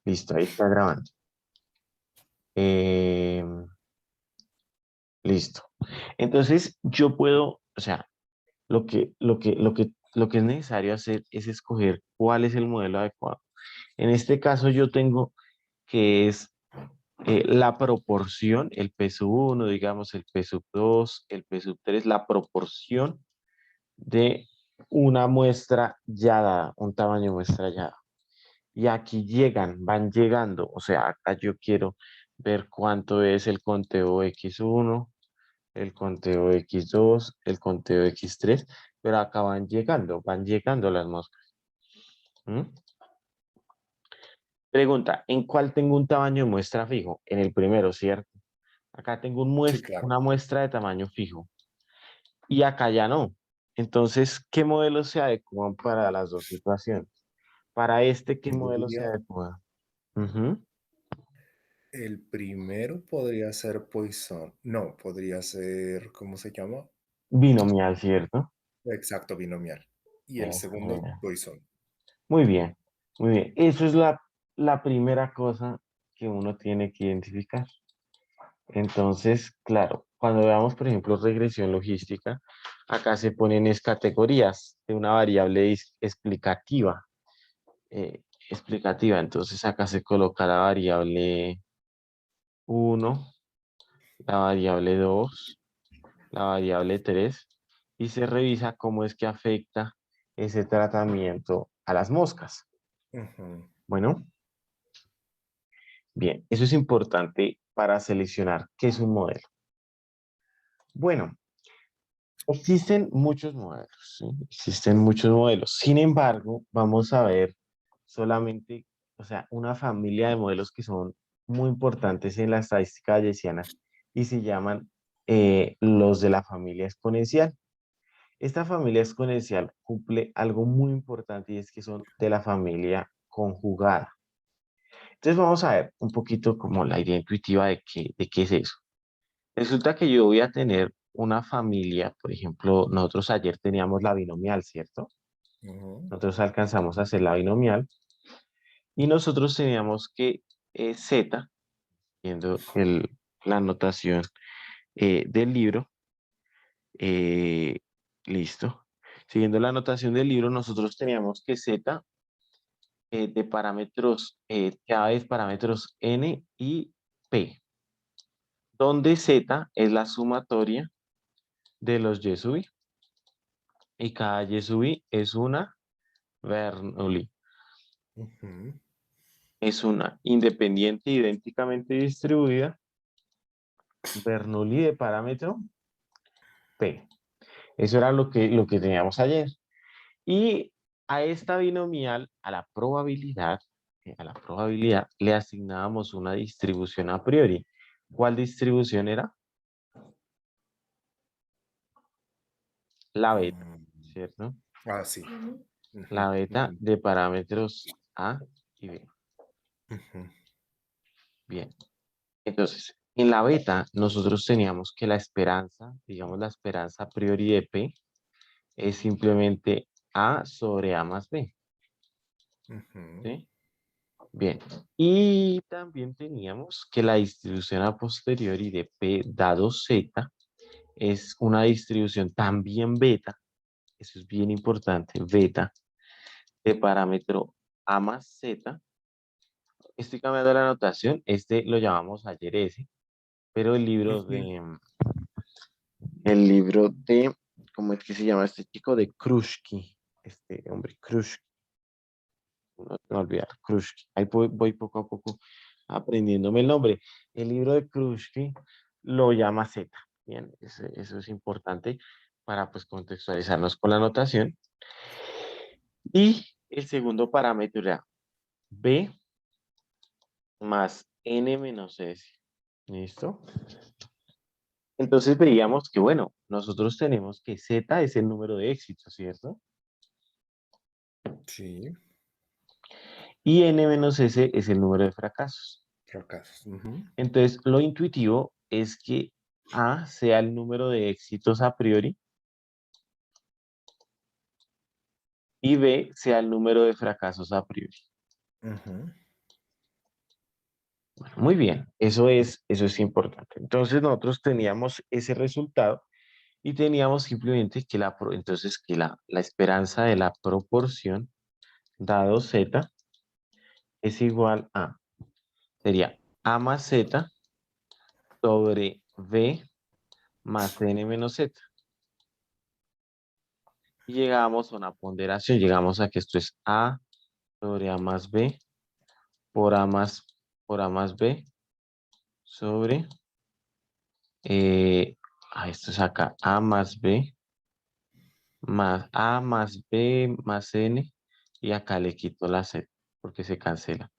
Listo, ahí está grabando. Eh, listo. Entonces, yo puedo, o sea, lo que es necesario hacer es escoger cuál es el modelo adecuado. En este caso, yo tengo que es la proporción, el P sub 1, digamos, el P sub 2, el P sub 3, la proporción de una muestra ya dada, un tamaño de muestra ya dada. Y aquí van llegando, o sea, acá yo quiero ver cuánto es el conteo X1, el conteo X2, el conteo X3, pero acá van llegando las moscas. ¿Mm? Pregunta, ¿en cuál tengo un tamaño de muestra fijo? En el primero, ¿cierto? Acá tengo Sí, claro. una muestra de tamaño fijo y acá ya no. Entonces, ¿qué modelos se adecuan para las dos situaciones? Para este, ¿qué Yo modelo se diría, adecua? Ujú. el primero podría ser Poisson. No, podría ser, ¿cómo se llama? Binomial, ¿cierto? Exacto, binomial. Y el Eso, segundo, mira. Poisson. Muy bien, muy bien. Eso es la primera cosa que uno tiene que identificar. Entonces, claro, cuando veamos, por ejemplo, regresión logística, acá se ponen es categorías de una variable explicativa. eh, explicativa. Entonces, acá se coloca la variable uno, la variable 2, la variable 3 y se revisa cómo es que afecta ese tratamiento a las moscas. Ujú. Bueno, bien, eso es importante para seleccionar qué es un modelo. Bueno, existen muchos modelos, ¿sí? Existen muchos modelos. Sin embargo, vamos a ver solamente, o sea, una familia de modelos que son muy importantes en la estadística bayesiana y se llaman los de la familia exponencial. Esta familia exponencial cumple algo muy importante y es que son de la familia conjugada. Entonces vamos a ver un poquito como la idea intuitiva de qué es eso. Resulta que yo voy a tener una familia, por ejemplo, nosotros ayer teníamos la binomial, ¿cierto? Ujú. Nosotros alcanzamos a hacer la binomial y nosotros teníamos que Z, viendo la anotación del libro, eh, listo. Siguiendo la anotación del libro, nosotros teníamos que Z de parámetros, cada vez parámetros N y P, donde Z es la sumatoria de los Y sub I, y cada Y sub I es una Bernoulli. Ujú. Es una independiente idénticamente distribuida Bernoulli de parámetro P. Eso era lo que teníamos ayer. Y a esta binomial, a la probabilidad, le asignábamos una distribución a priori. ¿Cuál distribución era? La beta, Mm. ¿cierto? Ah, sí. La Ujú, beta ujú, de parámetros A y B. ujú. Bien. Entonces, en la beta, nosotros teníamos que la esperanza, digamos la esperanza a priori de P, es simplemente A sobre A más B. Ujú. ¿Sí? Bien. Y también teníamos que la distribución a posteriori de P dado Z es una distribución también beta, eso es bien importante, beta, de parámetro A más Z. Estoy cambiando la notación, este lo llamamos ayer S, pero Ujú. ¿cómo es que se llama este chico? De Krushki, este hombre, Krushki, no te me olvidar, Krushki. Ahí voy poco a poco aprendiéndome el nombre. El libro de Krushki lo llama Z. Bien, eso es importante para pues contextualizarnos con la notación. Y el segundo parámetro era B más N menos S. ¿Listo? Entonces veíamos que, bueno, nosotros tenemos que Z es el número de éxitos, ¿cierto? Sí, Y N menos S es el número de fracasos. fracasos. Ujú, Entonces, lo intuitivo es que A sea el número de éxitos a priori y B sea el número de fracasos a priori. ujú. Bueno, muy bien, eso es importante. Entonces nosotros teníamos ese resultado y teníamos simplemente que entonces que la esperanza de la proporción dado z es igual a, sería a más z sobre b más n menos z. Y llegamos a una ponderación, llegamos a que esto es a sobre a más b por a más, por a más b sobre, esto es acá, a más b más a más b más n y acá le quito la z porque se cancela.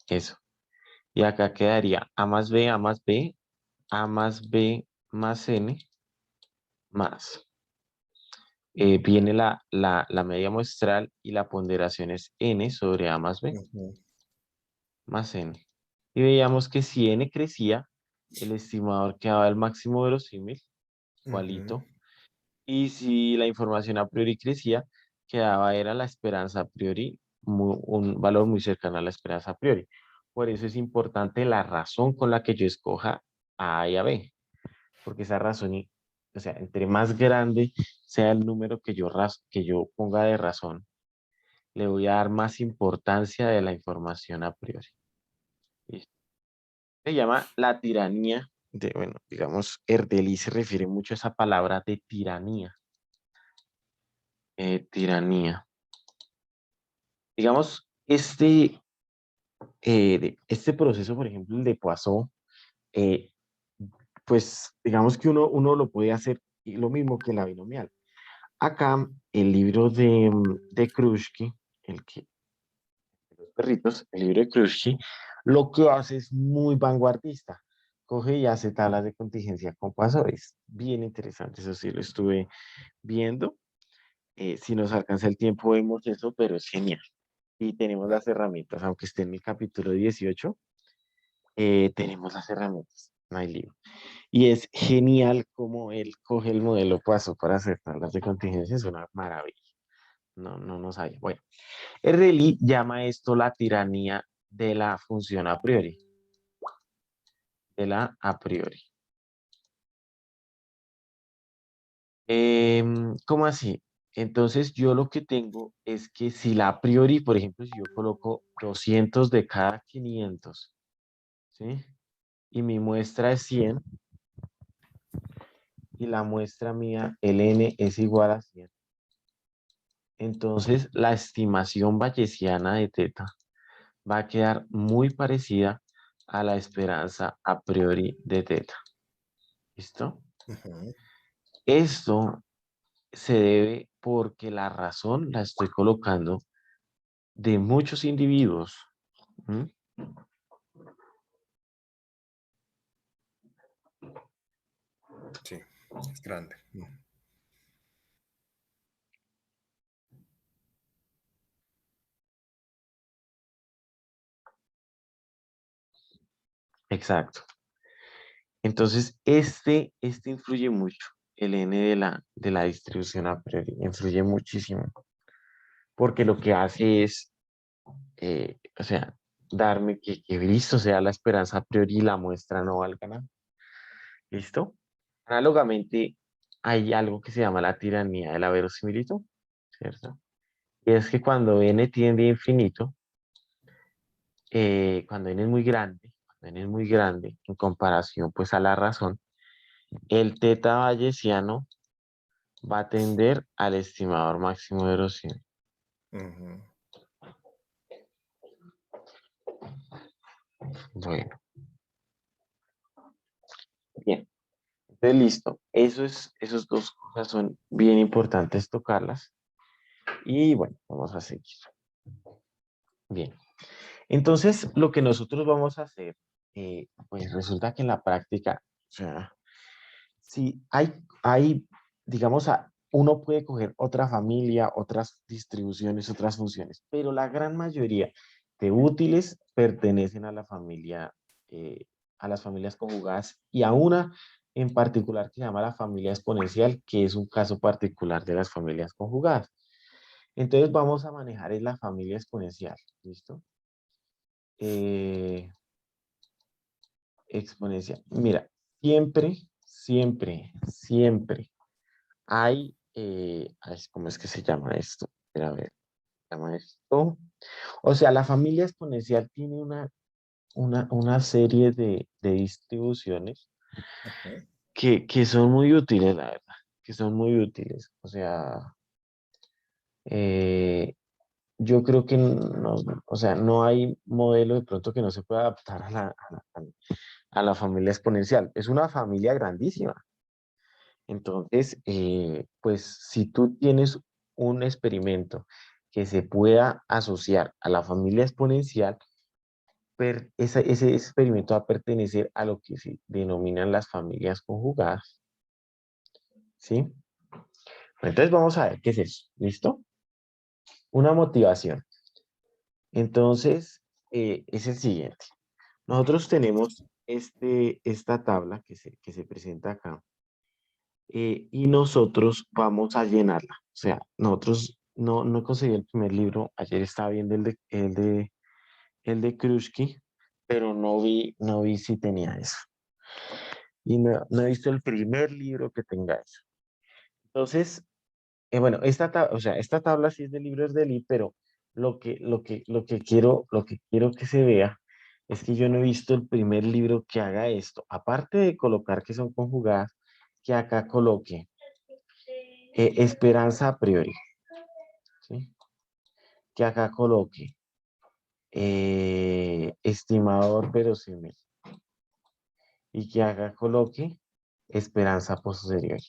Eso. Y acá quedaría a más b, a más b, a más b más n más. Viene la media muestral y la ponderación es n sobre a más b Ujú, más n. Y veíamos que si n crecía, el estimador quedaba el máximo verosímil, ujú, igualito. Y si la información a priori crecía, quedaba era la esperanza a priori, un valor muy cercano a la esperanza a priori. Por eso es importante la razón con la que yo escoja a y a b, porque esa razón, o sea, entre más grande sea el número que yo ponga de razón, le voy a dar más importancia de la información a priori. ¿Listo? Se llama la tiranía de, bueno, digamos, Erdely se refiere mucho a esa palabra de tiranía. Tiranía. Digamos, este proceso, por ejemplo, el de Poisson, eh, pues digamos que uno lo puede hacer y lo mismo que la binomial. Acá, el libro de Krushki, el que, de los perritos, el libro de Krushki, lo que hace es muy vanguardista. Coge y hace tablas de contingencia con Poisson. Es bien interesante, eso sí lo estuve viendo. Si nos alcanza el tiempo, vemos eso, pero es genial. Y tenemos las herramientas, aunque esté en el capítulo 18, tenemos las herramientas, no hay lío. Y es genial cómo él coge el modelo paso para hacer tablas de contingencia, es una maravilla. No sabía. Bueno, Reli llama esto la tiranía de la función a priori, de la a priori. ¿Cómo así? Entonces yo lo que tengo es que si la a priori, por ejemplo, si yo coloco 200 de cada 500, ¿sí? Y mi muestra es 100 y la muestra mía, el n es igual a 100. Entonces la estimación bayesiana de teta va a quedar muy parecida a la esperanza a priori de teta. ¿Listo? ujú. Esto se debe porque la razón la estoy colocando de muchos individuos. ¿Mm? Sí, es grande. Exacto. Entonces, este influye mucho. El n de la distribución a priori influye muchísimo. Porque lo que hace es, o sea, darme que listo sea la esperanza a priori y la muestra no valga nada. ¿Listo? Análogamente, hay algo que se llama la tiranía de la verosimilitud, ¿cierto? Y es que cuando n tiende a infinito, cuando n es muy grande, cuando n es muy grande en comparación pues a la razón, el teta bayesiano va a tender al estimador máximo de erosión. Ujú. Bueno, bien. Entonces, listo. Esos dos cosas son bien importantes tocarlas. Y bueno, vamos a seguir. Bien. Entonces, lo que nosotros vamos a hacer, pues resulta que en la práctica, o sea, si digamos, uno puede coger otra familia, otras distribuciones, otras funciones, pero la gran mayoría de útiles pertenecen a las familias conjugadas y a una en particular que se llama la familia exponencial, que es un caso particular de las familias conjugadas. Entonces vamos a manejar es la familia exponencial, ¿listo? Eh, exponencial. Mira, siempre, siempre, siempre hay, ¿cómo es que se llama esto? Espera, a ver, ¿se llama esto? O sea, la familia exponencial tiene una serie de distribuciones Ujú. que son muy útiles, la verdad, que son muy útiles. O sea, eh, yo creo que no, o sea, no hay modelo de pronto que no se pueda adaptar a la familia exponencial. Es una familia grandísima. Entonces, pues si tú tienes un experimento que se pueda asociar a la familia exponencial, ese experimento va a pertenecer a lo que se denominan las familias conjugadas, ¿sí? Entonces vamos a ver qué es eso, ¿listo? Una motivación. Entonces, es el siguiente. Nosotros tenemos esta tabla que se presenta acá, y nosotros vamos a llenarla. O sea, nosotros no conseguí el primer libro. Ayer estaba viendo el de Krusky, pero no vi si tenía eso. Y no he visto el primer libro que tenga eso. Entonces, bueno, o sea, esta tabla sí es de libros de Lee, pero lo que quiero que se vea es que yo no he visto el primer libro que haga esto. Aparte de colocar que son conjugadas, que acá coloque esperanza a priori, ¿sí? Que acá coloque estimador verosímil y que acá coloque esperanza posterior.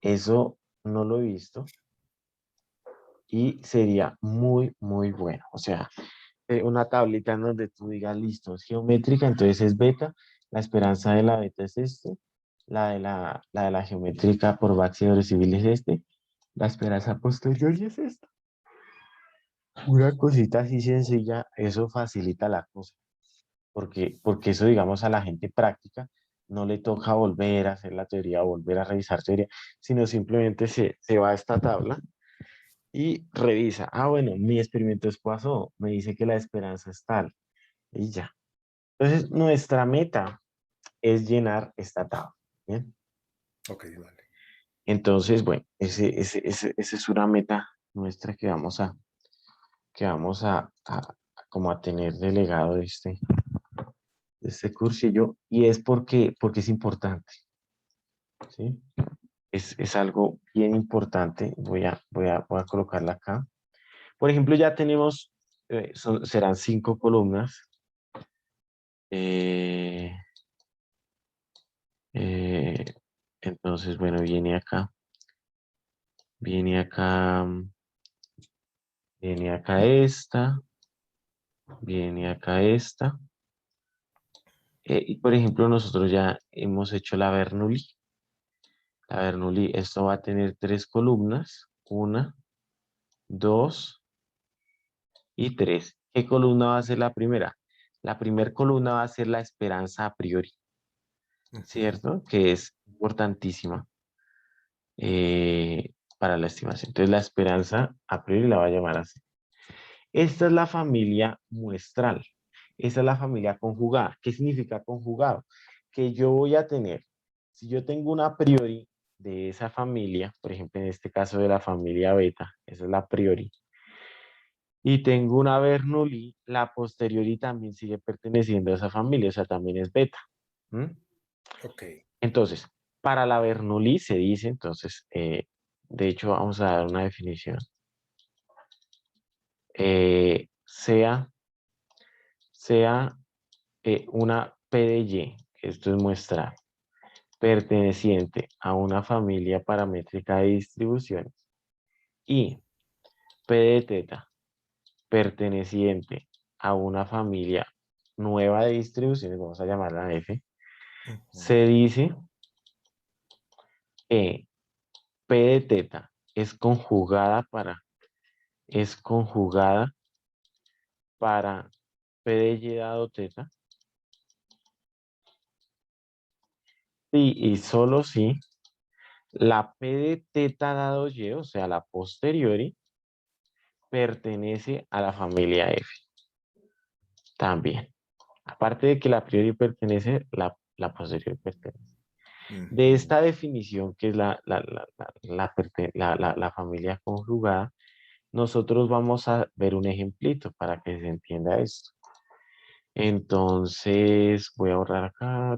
Eso no lo he visto y sería muy, muy bueno. O sea, una tablita en donde tú digas, listo, es geométrica, entonces es beta, la esperanza de la beta es este, la de la geométrica por Baxi civil es este, la esperanza posterior es esta. Una cosita así sencilla, eso facilita la cosa, porque eso, digamos, a la gente práctica no le toca volver a hacer la teoría, volver a revisar teoría, sino simplemente se va a esta tabla y revisa, bueno, mi experimento es Poisson, me dice que la esperanza es tal, y ya. Entonces, nuestra meta es llenar esta tabla, ¿bien? Ok, dale. Entonces, bueno, esa es una meta nuestra que vamos a como a tener delegado de este cursillo, y es porque es importante, ¿sí? Es algo bien importante. Voy a colocarla acá. Por ejemplo, ya tenemos, serán 5 columnas. eh, eh, entonces, bueno, viene acá, viene acá esta, viene acá esta. Y por ejemplo, nosotros ya hemos hecho la Bernoulli. La Bernoulli, esto va a tener 3 columnas, una, dos y tres. ¿Qué columna va a ser la primera? La primera columna va a ser la esperanza a priori, Ujú. ¿cierto? Que es importantísima, para la estimación. Entonces, la esperanza a priori la va a llamar así. Esta es la familia muestral. Esta es la familia conjugada. ¿Qué significa conjugado? Que yo voy a tener, si yo tengo una a priori de esa familia, por ejemplo, en este caso de la familia beta, esa es la a priori, y tengo una Bernoulli, la posteriori también sigue perteneciendo a esa familia, o sea, también es beta. ¿M? Ok. Entonces, para la Bernoulli se dice, entonces, de hecho, vamos a dar una definición. Sea una P de Y, que esto es muestra, perteneciente a una familia paramétrica de distribuciones, y P de teta, perteneciente a una familia nueva de distribuciones, vamos a llamarla F, se Ujú. dice que P de teta es conjugada para P de Y dado teta, y solo si la P de teta dado Y, o sea, la posteriori, pertenece a la familia F también. Aparte de que la a priori pertenece, la posterior pertenece. De Ujú. esta definición, que es la familia conjugada, nosotros vamos a ver un ejemplito para que se entienda esto. Entonces, voy a borrar acá,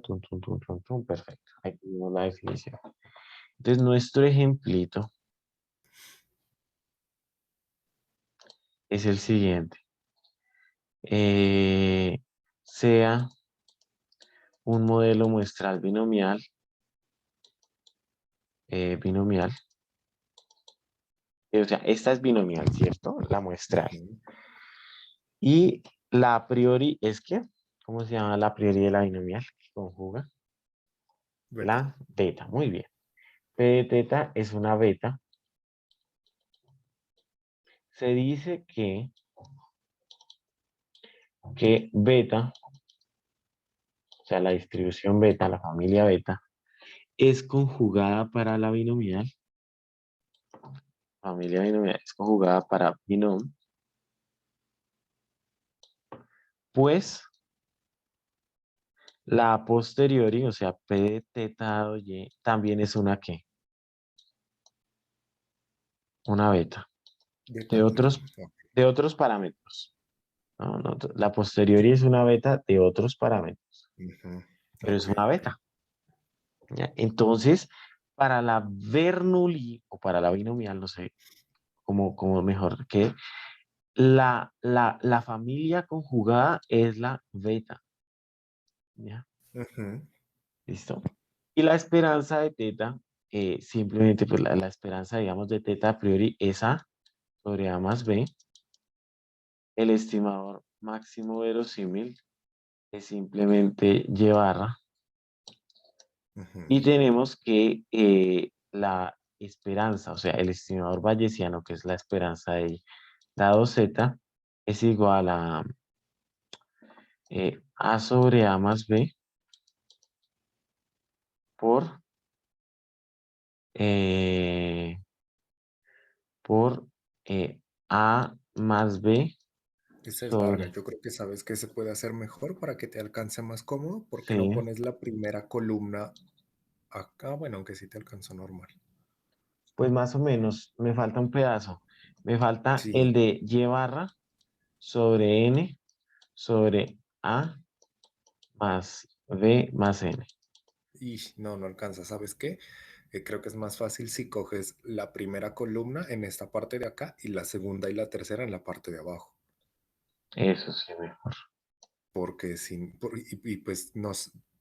perfecto. Ahí tenemos la definición. Entonces, nuestro ejemplito es el siguiente. Sea un modelo muestral binomial, binomial, o sea, esta es binomial, ¿cierto? La muestral. Ujú. Y la a priori es que, ¿cómo se llama la a priori de la binomial que conjuga? Beta. La beta, muy bien. P de teta es una beta. Se dice que beta, o sea, la distribución beta, la familia beta, es conjugada para la binomial. Familia binomial es conjugada para binom, pues la a posteriori, o sea, P de teta dado Y, también es una ¿qué? Una beta. Beta De binom. otros, Ok. de otros parámetros. No, la posteriori es una beta de otros parámetros, Ujú. pero es Ok, una ok. beta. ¿Ya? Entonces, para la Bernoulli o para la binomial, no sé cómo mejor que la familia conjugada es la beta. ¿Ya? Ujú. ¿Listo? Y la esperanza de teta, simplemente pues la esperanza, digamos, de teta a priori es A sobre A más B. El estimador máximo verosímil es simplemente Y barra. Y Ujú. tenemos que la esperanza, o sea, el estimador bayesiano, que es la esperanza de dado Z, es igual a A sobre A más B por, eh, por A más B Esa es larga. sobre, Yo creo que sabes que se puede hacer mejor para que te alcance más cómodo. ¿Por qué no sí, pones la primera columna acá? Bueno, aunque sí te alcanzó normal. pues más o menos me falta un pedazo. Me falta el Sí. de Y barra sobre N sobre A más B más N. Y no, no alcanza. ¿Sabes qué? Creo que es más fácil si coges la primera columna en esta parte de acá y la segunda y la tercera en la parte de abajo. Eso sí, mejor. Porque pues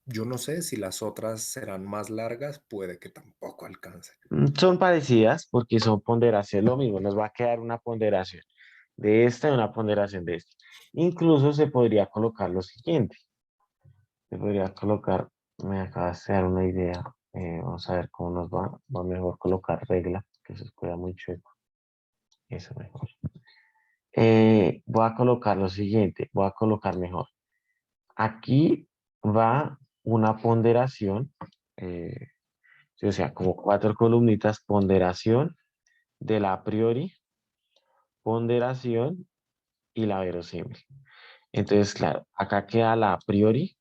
yo no sé si las otras serán más largas, puede que tampoco alcance. Son parecidas porque son ponderaciones, lo mismo, nos va a quedar una ponderación de esta y una ponderación de esta. Incluso se podría colocar lo siguiente, se podría colocar, me acabas de dar una idea, vamos a ver cómo nos va mejor colocar regla, que se escucha muy chueco, eso mejor. Voy a colocar lo siguiente, voy a colocar mejor. Aquí va una ponderación, eh, sí, o sea, como cuatro columnitas, ponderación de la a priori, ponderación y la verosímil. Entonces, claro, acá queda la a priori,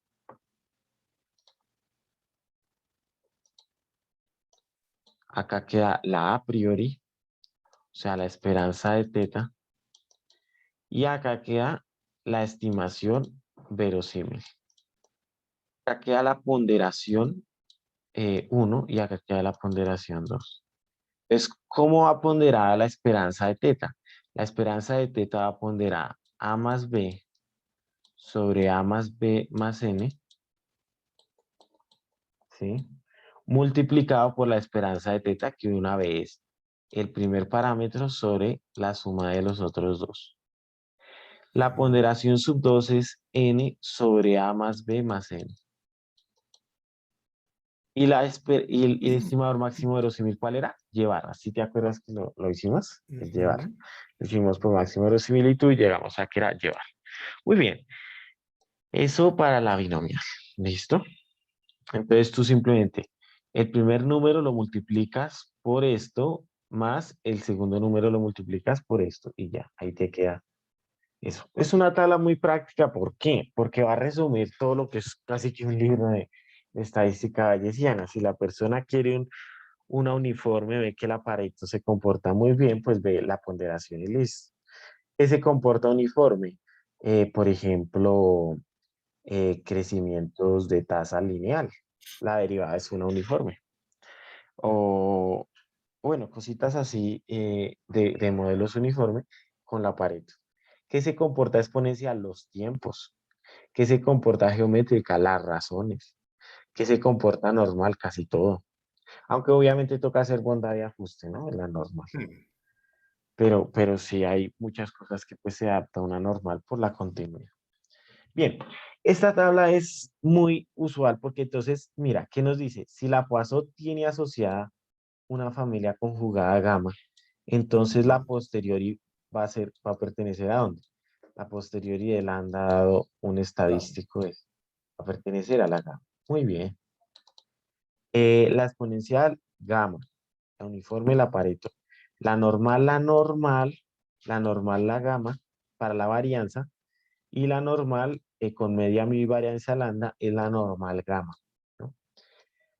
acá queda la a priori, o sea, la esperanza de teta, y acá queda la estimación verosímil. Acá queda la ponderación 1 y acá queda la ponderación 2. Entonces, ¿cómo va ponderada la esperanza de teta? La esperanza de teta va ponderada A más B sobre A más B más N, ¿sí? Multiplicado por la esperanza de teta, que una vez el primer parámetro sobre la suma de los otros dos. La Ujú. ponderación sub 2 es N sobre A más B más N. Y el estimador máximo verosímil, ¿cuál era? Y barra. ¿Sí te acuerdas que lo hicimos? El Y barra. Ujú. Lo hicimos por máximo verosimilitud y llegamos a que era Y barra. Muy bien. Eso para la binomial. ¿Listo? Entonces tú simplemente el primer número lo multiplicas por esto más el segundo número lo multiplicas por esto y ya, ahí te queda Eso. Es una tabla muy práctica. ¿Por qué? Porque va a resumir todo lo que es casi que un libro de estadística bayesiana. Si la persona quiere una uniforme, ve que el aparato se comporta muy bien, pues ve la ponderación y listo. ¿Qué se comporta uniforme? Por ejemplo, crecimientos de tasa lineal. La derivada es una uniforme. O, bueno, cositas así de modelos uniforme con la Pareto. ¿Qué se comporta exponencial? Los tiempos. ¿Qué se comporta geométrica? Las razones. ¿Qué se comporta normal? Casi todo. Aunque obviamente toca hacer bondad de ajuste, ¿no? En la normal. Hmm. Pero sí hay muchas cosas que pues se adapta a una normal por la continuidad. Bien, esta tabla es muy usual porque entonces, mira, ¿qué nos dice? Si la Poisson tiene asociada una familia conjugada gamma, entonces la Ujú. posteriori va a pertenecer ¿a dónde? La posteriori de la han dado un Gama. estadístico de va a pertenecer a la gamma. Muy bien. La exponencial, gamma. La uniforme, la Pareto. La normal, la gamma para la varianza. Y la normal, con media mi varianza lambda, es la normal gamma, ¿no?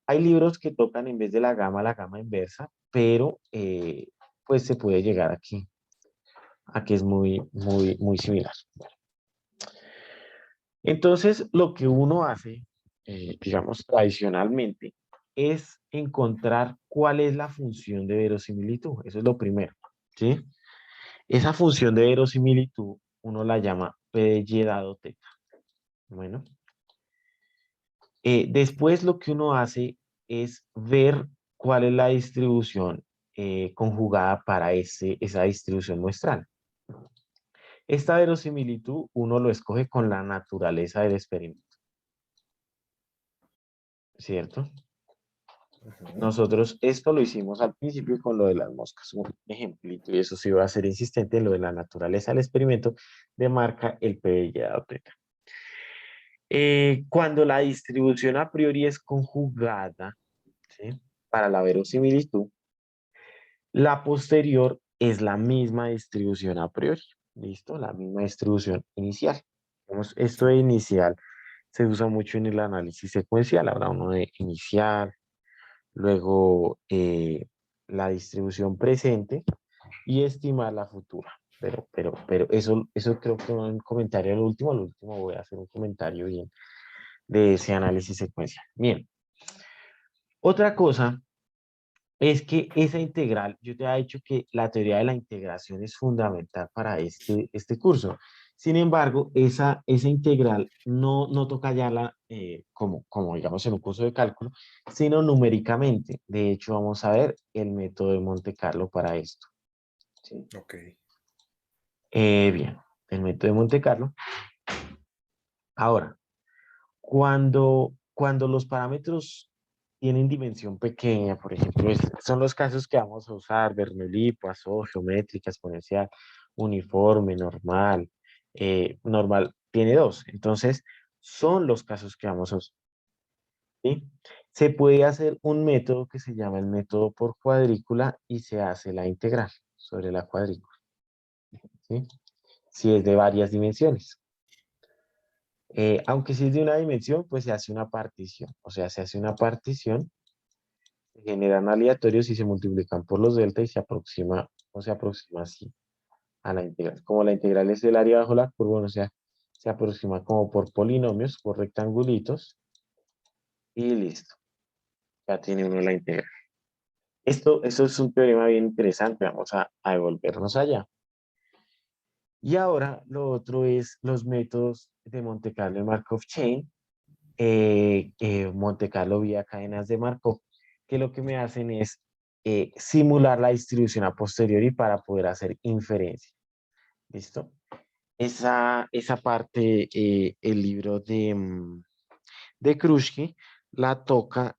Hay libros que tocan en vez de la gama inversa, pero pues se puede llegar aquí. Aquí es muy similar. Entonces, lo que uno hace, digamos, tradicionalmente, es encontrar cuál es la función de verosimilitud. Eso es lo primero, ¿sí? Esa función de verosimilitud uno la llama P de Y dado teta. Bueno, después lo que uno hace es ver cuál es la distribución conjugada para esa distribución muestral. Esta verosimilitud uno lo escoge con la naturaleza del experimento, ¿cierto? Ujú. Nosotros esto lo hicimos al principio con lo de las moscas, un ejemplito, y eso sí va a ser insistente, lo de la naturaleza del experimento de marca el PBY dado teta. Cuando la distribución a priori es conjugada, ¿sí? Para la verosimilitud, la posterior es la misma distribución a priori, ¿listo? La misma distribución inicial. Esto de inicial se usa mucho en el análisis secuencial, habrá uno de inicial, luego la distribución presente y estimar la futura. Pero eso creo que un comentario al último voy a hacer un comentario bien de ese análisis secuencial. Bien, otra cosa es que esa integral, yo te he dicho que la teoría de la integración es fundamental para este curso. Sin embargo, esa integral no toca hallarla como digamos en un curso de cálculo, sino numéricamente. De hecho, vamos a ver el método de Monte Carlo para esto. ¿Sí? Ok. Bien, el método de Monte Carlo. Ahora, cuando los parámetros tienen dimensión pequeña, por ejemplo, son los casos que vamos a usar: Bernoulli, Poisson, geométrica, exponencial, uniforme, normal. Normal tiene dos, entonces son los casos que vamos a usar, ¿sí? Se puede hacer un método que se llama el método por cuadrícula y se hace la integral sobre la cuadrícula, ¿sí? Si es de varias dimensiones. Aunque si es de una dimensión, pues se hace una partición. O sea, se hace una partición, se generan aleatorios y se multiplican por los delta y se aproxima o se aproxima así a la integral. Como la integral es el área bajo la curva, bueno, o sea, se aproxima como por polinomios, por rectangulitos y listo. Ya tiene uno la integral. Esto es un teorema bien interesante. Vamos a devolvernos allá. Y ahora lo otro es los métodos de Monte Carlo y Markov Chain, Monte Carlo vía cadenas de Markov, que lo que me hacen es simular la distribución a posteriori para poder hacer inferencia. ¿Listo? Esa parte, el libro de Krushki la toca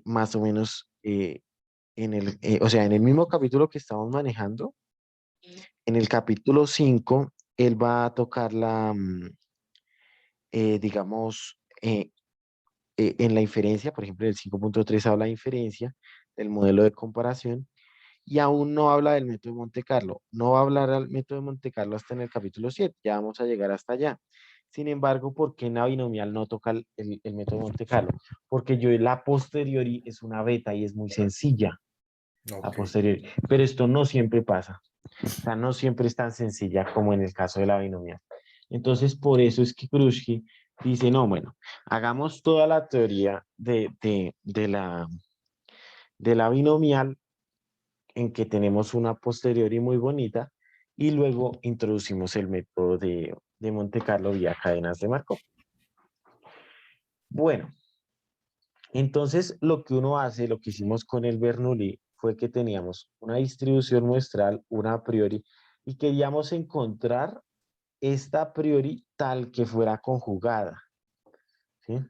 más o menos o sea, en el mismo capítulo que estamos manejando, en el capítulo 5 él va a tocar digamos, en la inferencia, por ejemplo, el 5.3 habla de inferencia, del modelo de comparación, y aún no habla del método de Monte Carlo. No va a hablar del método de Monte Carlo hasta en el capítulo 7, ya vamos a llegar hasta allá. Sin embargo, ¿por qué en la binomial no toca el método de Monte Carlo? Porque yo la posteriori es una beta y es muy sencilla, a Ok. posteriori, pero esto no siempre pasa, o sea, no siempre es tan sencilla como en el caso de la binomial. Entonces, por eso es que Krushki dice, no, bueno, hagamos toda la teoría de la binomial en que tenemos una posteriori muy bonita y luego introducimos el método de Monte Carlo vía cadenas de Markov. Bueno, entonces lo que uno hace, lo que hicimos con el Bernoulli, fue que teníamos una distribución muestral, una a priori, y queríamos encontrar esta a priori tal que fuera conjugada, ¿sí?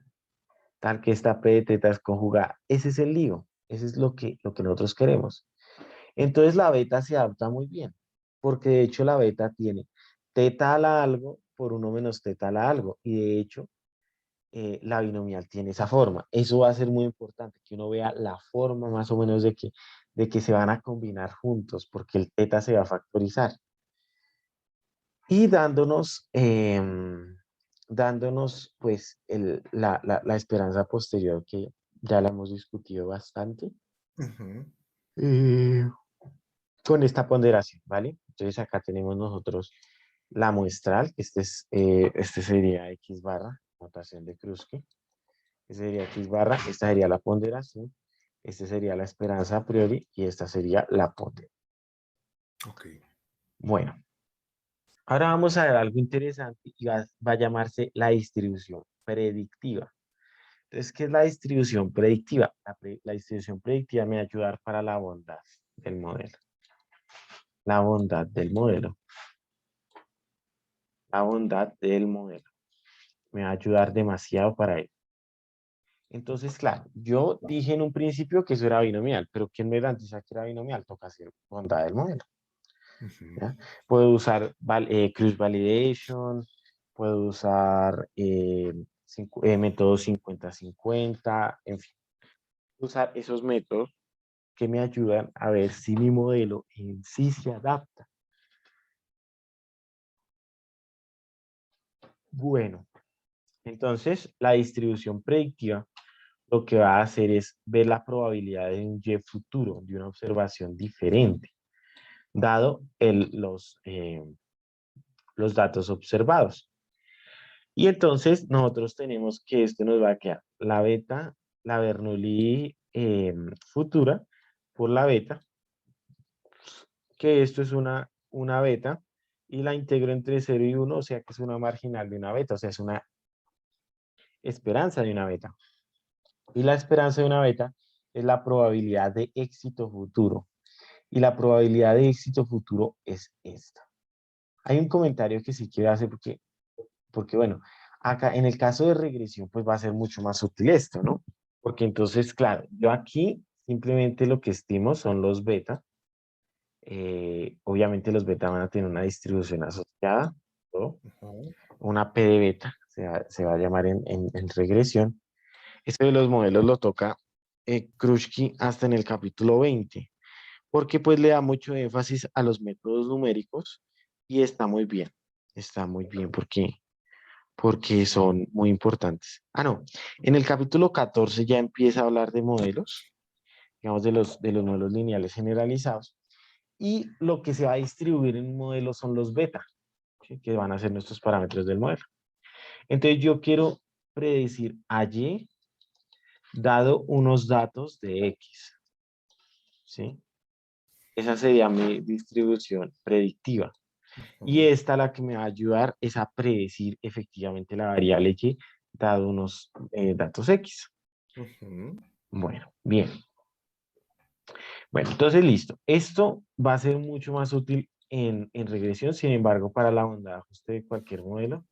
Tal que esta P de teta es conjugada. Ese es el lío, ese es lo que nosotros queremos. Entonces la beta se adapta muy bien, porque de hecho la beta tiene teta a la algo por uno menos teta a la algo, y de hecho la binomial tiene esa forma. Eso va a ser muy importante, que uno vea la forma más o menos de que se van a combinar juntos, porque el teta se va a factorizar. Y dándonos pues la esperanza posterior, que ya la hemos discutido bastante, Ujú. eh, con esta ponderación, ¿vale? Entonces acá tenemos nosotros la muestral, que este sería X barra, notación de Kruskal. Ese sería X barra, esta sería la ponderación, esta sería la esperanza a priori y esta sería la ponderación. Ok. Bueno, ahora vamos a ver algo interesante y va a llamarse la distribución predictiva. Entonces, ¿qué es la distribución predictiva? La distribución predictiva me va a ayudar para la bondad del modelo. La bondad del modelo. La bondad del modelo. Me va a ayudar demasiado para ello. Entonces, claro, yo dije en un principio que eso era binomial, pero ¿quién me garantiza que era binomial? Toca hacer bondad del modelo. Ujú. ¿Ya? Puedo usar cross validation, puedo usar método 50-50, en fin, usar esos métodos que me ayudan a ver si mi modelo en sí se adapta. Bueno, entonces la distribución predictiva lo que va a hacer es ver la probabilidad de un Y futuro, de una observación diferente, dado los datos observados. Y entonces nosotros tenemos que esto nos va a quedar la beta, la Bernoulli futura por la beta, que esto es una beta, y la integro entre 0 y 1, o sea que es una marginal de una beta, o sea, es una esperanza de una beta. Y la esperanza de una beta es la probabilidad de éxito futuro. Y la probabilidad de éxito futuro es esta. Hay un comentario que sí quiero hacer porque bueno, acá en el caso de regresión, pues va a ser mucho más útil esto, ¿no? Porque entonces, claro, yo aquí simplemente lo que estimo son los beta. Obviamente los beta van a tener una distribución asociada, ¿no? Ujú. Una P de beta, se va a llamar en regresión. Esto de los modelos lo toca Krushki hasta en el capítulo 20, porque pues le da mucho énfasis a los métodos numéricos y está muy bien porque son muy importantes. Ah, no, en el capítulo 14 ya empieza a hablar de modelos, digamos de los modelos lineales generalizados, y lo que se va a distribuir en un modelo son los beta, ¿sí? Que van a ser nuestros parámetros del modelo. Entonces yo quiero predecir a Y dado unos datos de X, ¿sí? Esa sería mi distribución predictiva. Y Ujú. esta la que me va a ayudar es a predecir efectivamente la variable Y dado unos datos X. Ujú. Bueno, bien. Bueno, entonces listo. Esto va a ser mucho más útil en regresión, sin embargo, para la bondad de ajuste de cualquier modelo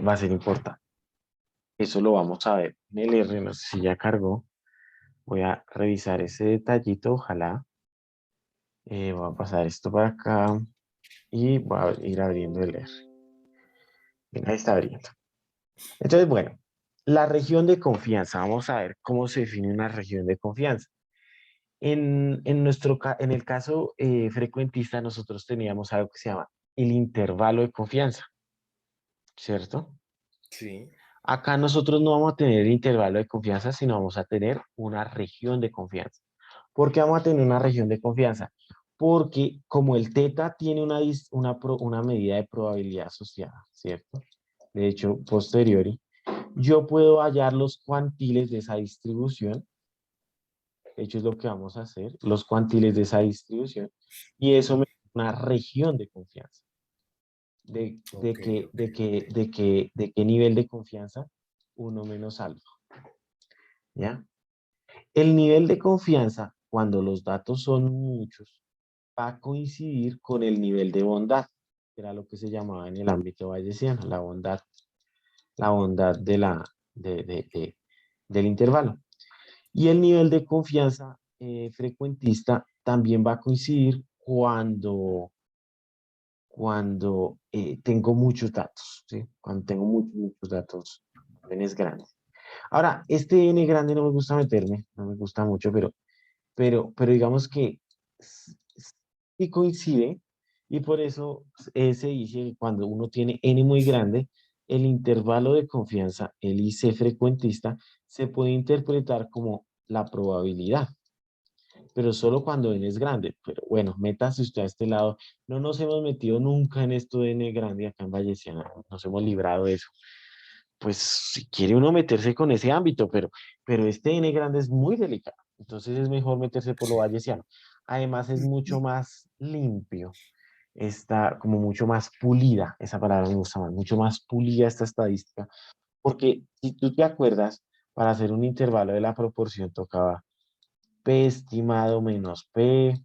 va a ser importante. Eso lo vamos a ver en el R, no sé si ya cargó. Voy a revisar ese detallito, ojalá. Voy a pasar esto para acá y voy a ir abriendo el R. Bien, ahí está abriendo. Entonces, bueno, la región de confianza. Vamos a ver cómo se define una región de confianza. En el caso frecuentista, nosotros teníamos algo que se llama el intervalo de confianza, ¿cierto? Sí. Acá nosotros no vamos a tener intervalo de confianza, sino vamos a tener una región de confianza. ¿Por qué vamos a tener una región de confianza? Porque como el teta tiene una medida de probabilidad asociada, ¿cierto? De hecho, posteriori, yo puedo hallar los cuantiles de esa distribución. De hecho, es lo que vamos a hacer, los cuantiles de esa distribución. Y eso me da una región de confianza. Ok, ok. De qué nivel de confianza uno menos alfa, ¿ya? El nivel de confianza, cuando los datos son muchos, va a coincidir con el nivel de bondad, que era lo que se llamaba en el ámbito bayesiano, la bondad del intervalo. Y el nivel de confianza frecuentista también va a coincidir cuando tengo muchos datos, ¿sí? Cuando tengo muchos datos en n grandes. Ahora, este n grande no me gusta meterme, no me gusta mucho, pero digamos que sí coincide y por eso se dice que cuando uno tiene n muy grande, el intervalo de confianza, el IC frecuentista, se puede interpretar como la probabilidad, pero solo cuando n es grande. Pero bueno, métase usted a este lado. No nos hemos metido nunca en esto de n grande acá en Bayesiana, nos hemos librado de eso. Pues si quiere uno meterse con ese ámbito, pero este n grande es muy delicado. Entonces es mejor meterse por lo bayesiano. Además es mucho más limpio, está como mucho más pulida, esa palabra me gusta más, mucho más pulida esta estadística, porque si tú te acuerdas, para hacer un intervalo de la proporción tocaba P estimado menos P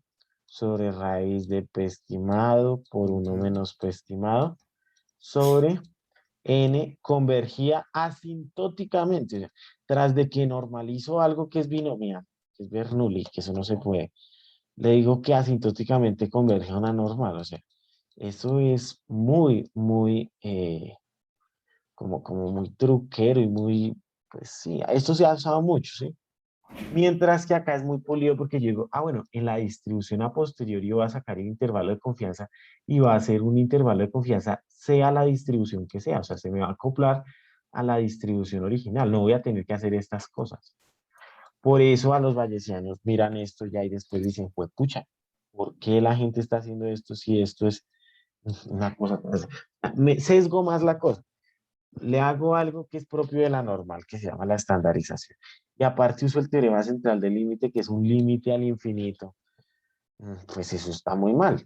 sobre raíz de P estimado por uno Ujú. menos P estimado sobre N convergía asintóticamente. O sea, tras de que normalizo algo que es binomial, que es Bernoulli, que eso no se puede, le digo que asintóticamente converge a una normal. O sea, eso es como muy truquero y muy, pues sí, esto se ha usado mucho, ¿sí? Mientras que acá es muy polido porque yo digo, bueno, en la distribución a posteriori voy a sacar el intervalo de confianza y va a ser un intervalo de confianza, sea la distribución que sea, o sea, se me va a acoplar a la distribución original, no voy a tener que hacer estas cosas. Por eso a los bayesianos miran esto ya y después dicen, pues pucha, ¿por qué la gente está haciendo esto si esto es una cosa? Me sesgo más la cosa, le hago algo que es propio de la normal, que se llama la estandarización. Y aparte uso el teorema central del límite, que es un límite al infinito. Pues eso está muy mal.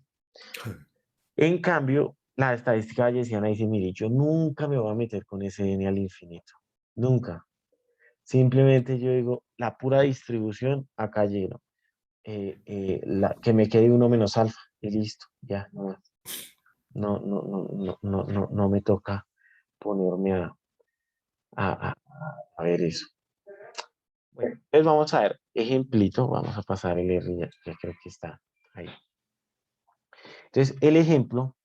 En cambio, la estadística bayesiana dice, mire, yo nunca me voy a meter con ese n al infinito. Nunca. Simplemente yo digo, la pura distribución, acá lleno. Que me quede uno menos alfa y listo, ya, no más. No me toca ponerme a, a- a ver eso. Bueno, entonces vamos a ver, ejemplito, vamos a pasar el R, ya creo que está ahí. Entonces, el ejemplo,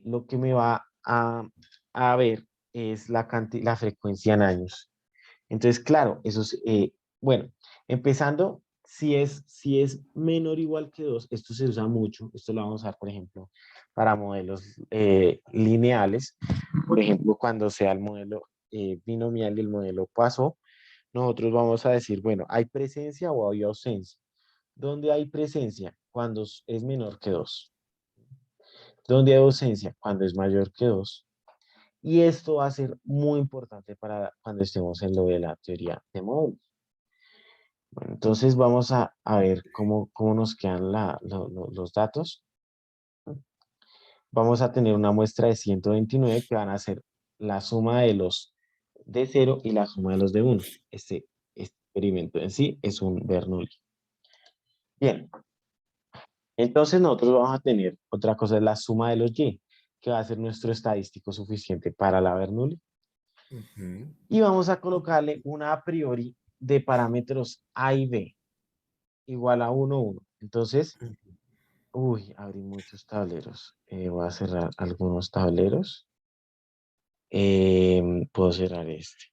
lo que me va a ver es la frecuencia en años. Entonces, claro, eso es, bueno, empezando, si es menor o igual que 2, esto se usa mucho, esto lo vamos a usar, por ejemplo, para modelos lineales, por ejemplo, cuando sea el modelo binomial y el modelo Poisson, nosotros vamos a decir, bueno, ¿hay presencia o hay ausencia? ¿Dónde hay presencia? Cuando es menor que 2. ¿Dónde hay ausencia? Cuando es mayor que 2. Y esto va a ser muy importante para cuando estemos en lo de la teoría de módulos. Bueno, entonces vamos a ver cómo nos quedan los datos. Vamos a tener una muestra de 129 que van a ser la suma de los de 0 y la suma de los de 1. Este experimento en sí es un Bernoulli. Bien, entonces nosotros vamos a tener otra cosa, es la suma de los y, que va a ser nuestro estadístico suficiente para la Bernoulli. Ujú. Y vamos a colocarle una a priori de parámetros A y B igual a 1, 1. Entonces, abrí muchos tableros. Voy a cerrar algunos tableros. Puedo cerrar este.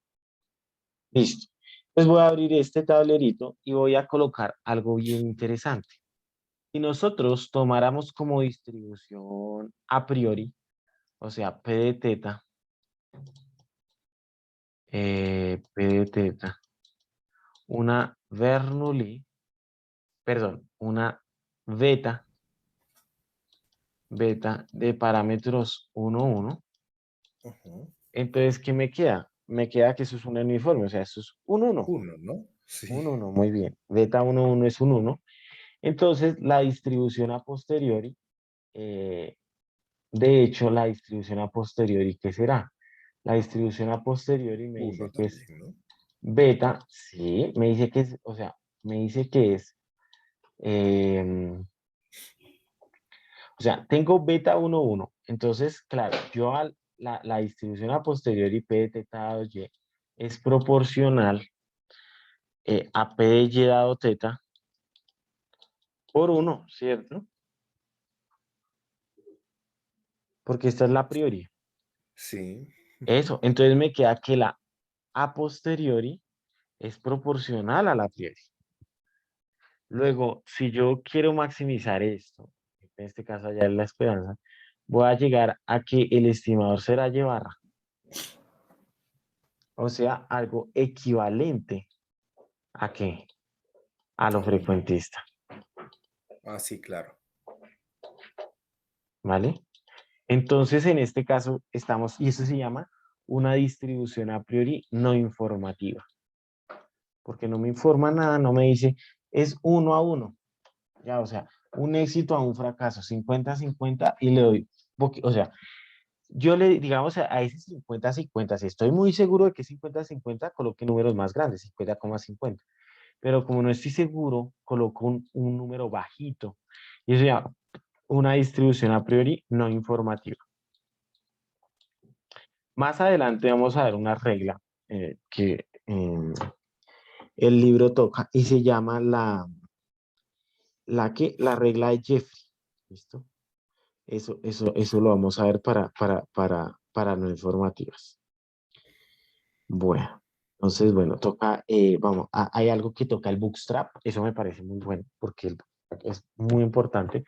Listo. Pues voy a abrir este tablerito y voy a colocar algo bien interesante. Si nosotros tomáramos como distribución a priori, o sea, P de teta, P de teta, una Bernoulli, perdón, una beta, beta de parámetros 1, 1. Ujú. Entonces, ¿qué me queda? Me queda que eso es un uniforme, o sea, eso es un 1, Uno, ¿no? Sí. un 1, muy bien. Beta 1, 1 es un 1. Entonces, la distribución a posteriori, eh, de hecho, la distribución a posteriori, ¿qué será? La distribución a posteriori me Uno dice que es también, ¿no? beta, sí, me dice que es, o sea, me dice que es, em, o sea, tengo beta 1, 1. Entonces, claro, la distribución a posteriori P de teta dado Y es proporcional a P de Y dado teta por 1, ¿cierto? Porque esta es la priori. Sí. Ujú. Eso, entonces me queda que la a posteriori es proporcional a la priori. Luego, si yo quiero maximizar esto, en este caso allá en la esperanza, voy a llegar a que el estimador será Y barra, o sea, algo equivalente a qué, a lo A uno. frecuentista, Ah, sí, claro. ¿vale? Entonces, en este caso estamos, y eso se llama una distribución a priori no informativa, porque no me informa nada, no me dice, es 1 a 1, ya, o sea, un éxito a un fracaso, 50-50 y le doy, o sea, yo le, digamos, a ese 50-50, si estoy muy seguro de que es 50-50, coloque números más grandes, 50,50. Pero como no estoy seguro, coloco un número bajito. Y eso ya, una distribución a priori no informativa. Más adelante vamos a ver una regla que el libro toca y se llama la regla de Jeffrey. ¿Listo? Eso lo vamos a ver para no informativas. Bueno, entonces, bueno, toca, vamos, hay algo que toca el bootstrap, eso me parece muy bueno, porque el bootstrap es muy importante,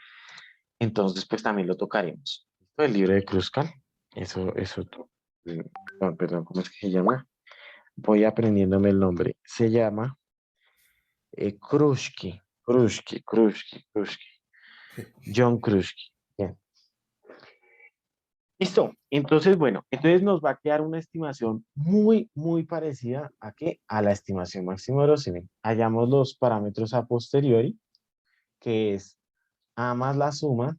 entonces, pues también lo tocaremos. El libro de Kruskal, eh, no, perdón, ¿cómo es que se llama? Voy aprendiéndome el nombre, se llama Krushki, John Krushki. Bien. Listo. Entonces, bueno, entonces nos va a quedar una estimación muy, muy parecida a qué? A la estimación máxima verosimil. Hallamos los parámetros a posteriori, que es A más la suma,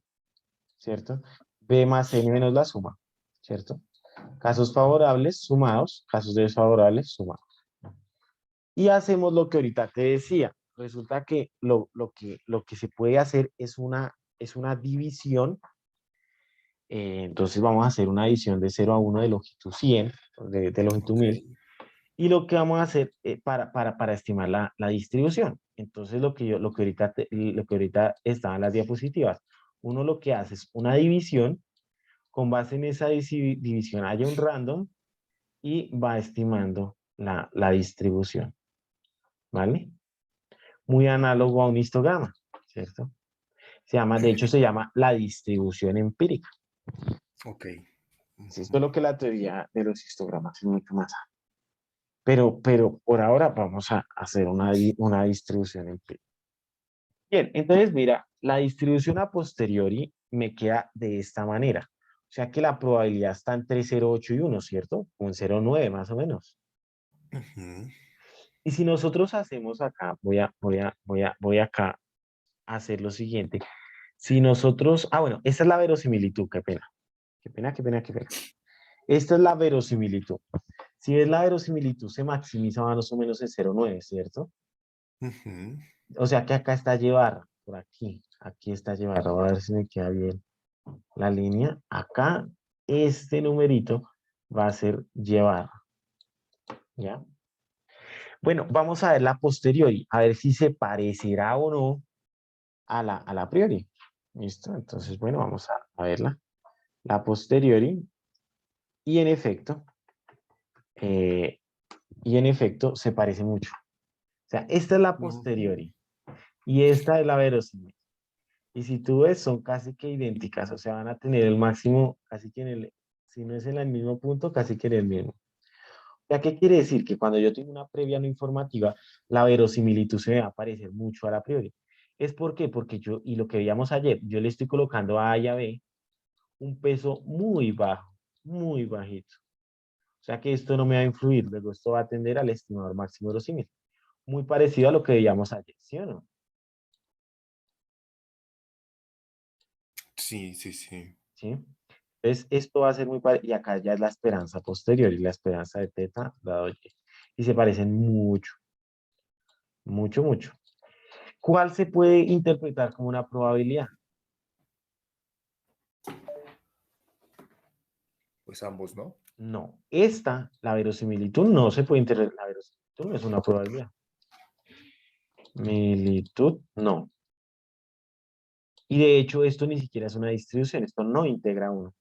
¿cierto? B más N menos la suma, ¿cierto? Casos favorables sumados, casos desfavorables sumados. Y hacemos lo que ahorita te decía. Resulta que lo que se puede hacer es una división. Entonces vamos a hacer una división de 0 a 1 de longitud 100, de longitud Ok. 1000, y lo que vamos a hacer para estimar la distribución. Entonces lo que ahorita está en las diapositivas, uno lo que hace es una división, con base en esa división hay un random y va estimando la distribución, ¿vale? Muy análogo a un histograma, ¿cierto? De hecho, se llama la distribución empírica. Ok. Sí, Ujú. solo que la teoría de los histogramas es mucho más. Pero por ahora vamos a hacer una distribución empírica. Bien, entonces mira, la distribución a posteriori me queda de esta manera. O sea que la probabilidad está entre 0,8 y 1, ¿cierto? Un 0,9 más o menos. Ujú. Y si nosotros hacemos acá, voy acá a hacer lo siguiente. Si nosotros, bueno, esta es la verosimilitud, qué pena. Qué pena, qué pena, qué pena. Esta es la verosimilitud. Si ves la verosimilitud, se maximiza más o menos en 0,9, ¿cierto? Ujú. O sea que acá está llevar, por aquí está llevar. Voy a ver si me queda bien la línea. Acá, este numerito va a ser llevar, ¿ya? Bueno, vamos a ver la posteriori, a ver si se parecerá o no a la priori. ¿Listo? Entonces, bueno, vamos a verla. La posteriori, y en efecto, eh, Y en efecto, se parece mucho. O sea, esta es la posteriori y esta es la verosímil. Y si tú ves, son casi que idénticas, o sea, van a tener el máximo casi que en el, si no es en el mismo punto, casi que en el mismo. ¿Ya qué quiere decir? Que cuando yo tengo una previa no informativa, la verosimilitud se me va a parecer mucho a la priori. ¿Es por qué? Porque yo, y lo que veíamos ayer, yo le estoy colocando a A y a B un peso muy bajo, muy bajito. O sea que esto no me va a influir, luego esto va a tender al estimador máximo verosímil. Muy parecido a lo que veíamos ayer, ¿sí o no? Sí, sí, sí. ¿Sí? Entonces, esto va a ser muy parecido, y acá ya es la esperanza posterior y la esperanza de teta dado y. Y se parecen mucho, mucho, mucho. ¿Cuál se puede interpretar como una probabilidad? Pues ambos, ¿no? No, esta, la verosimilitud, no se puede interpretar, la verosimilitud no es una probabilidad. Similitud, no. Y de hecho, esto ni siquiera es una distribución, esto no integra uno.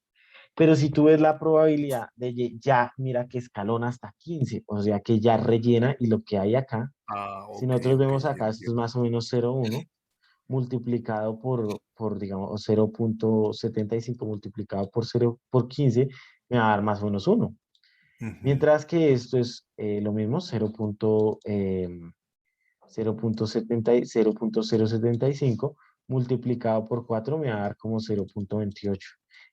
Pero si tú ves la probabilidad de ya, mira que escalona hasta 15, o sea que ya rellena y lo que hay acá, Ah, si ok, nosotros ok, vemos ya acá, esto es entiendo. más o menos 0,1 multiplicado por digamos, 0,75 multiplicado por 0 por 15, me va a dar más o menos 1. Ujú, Mientras que esto es lo mismo, 0,075 multiplicado por 4 me va a dar como 0,28.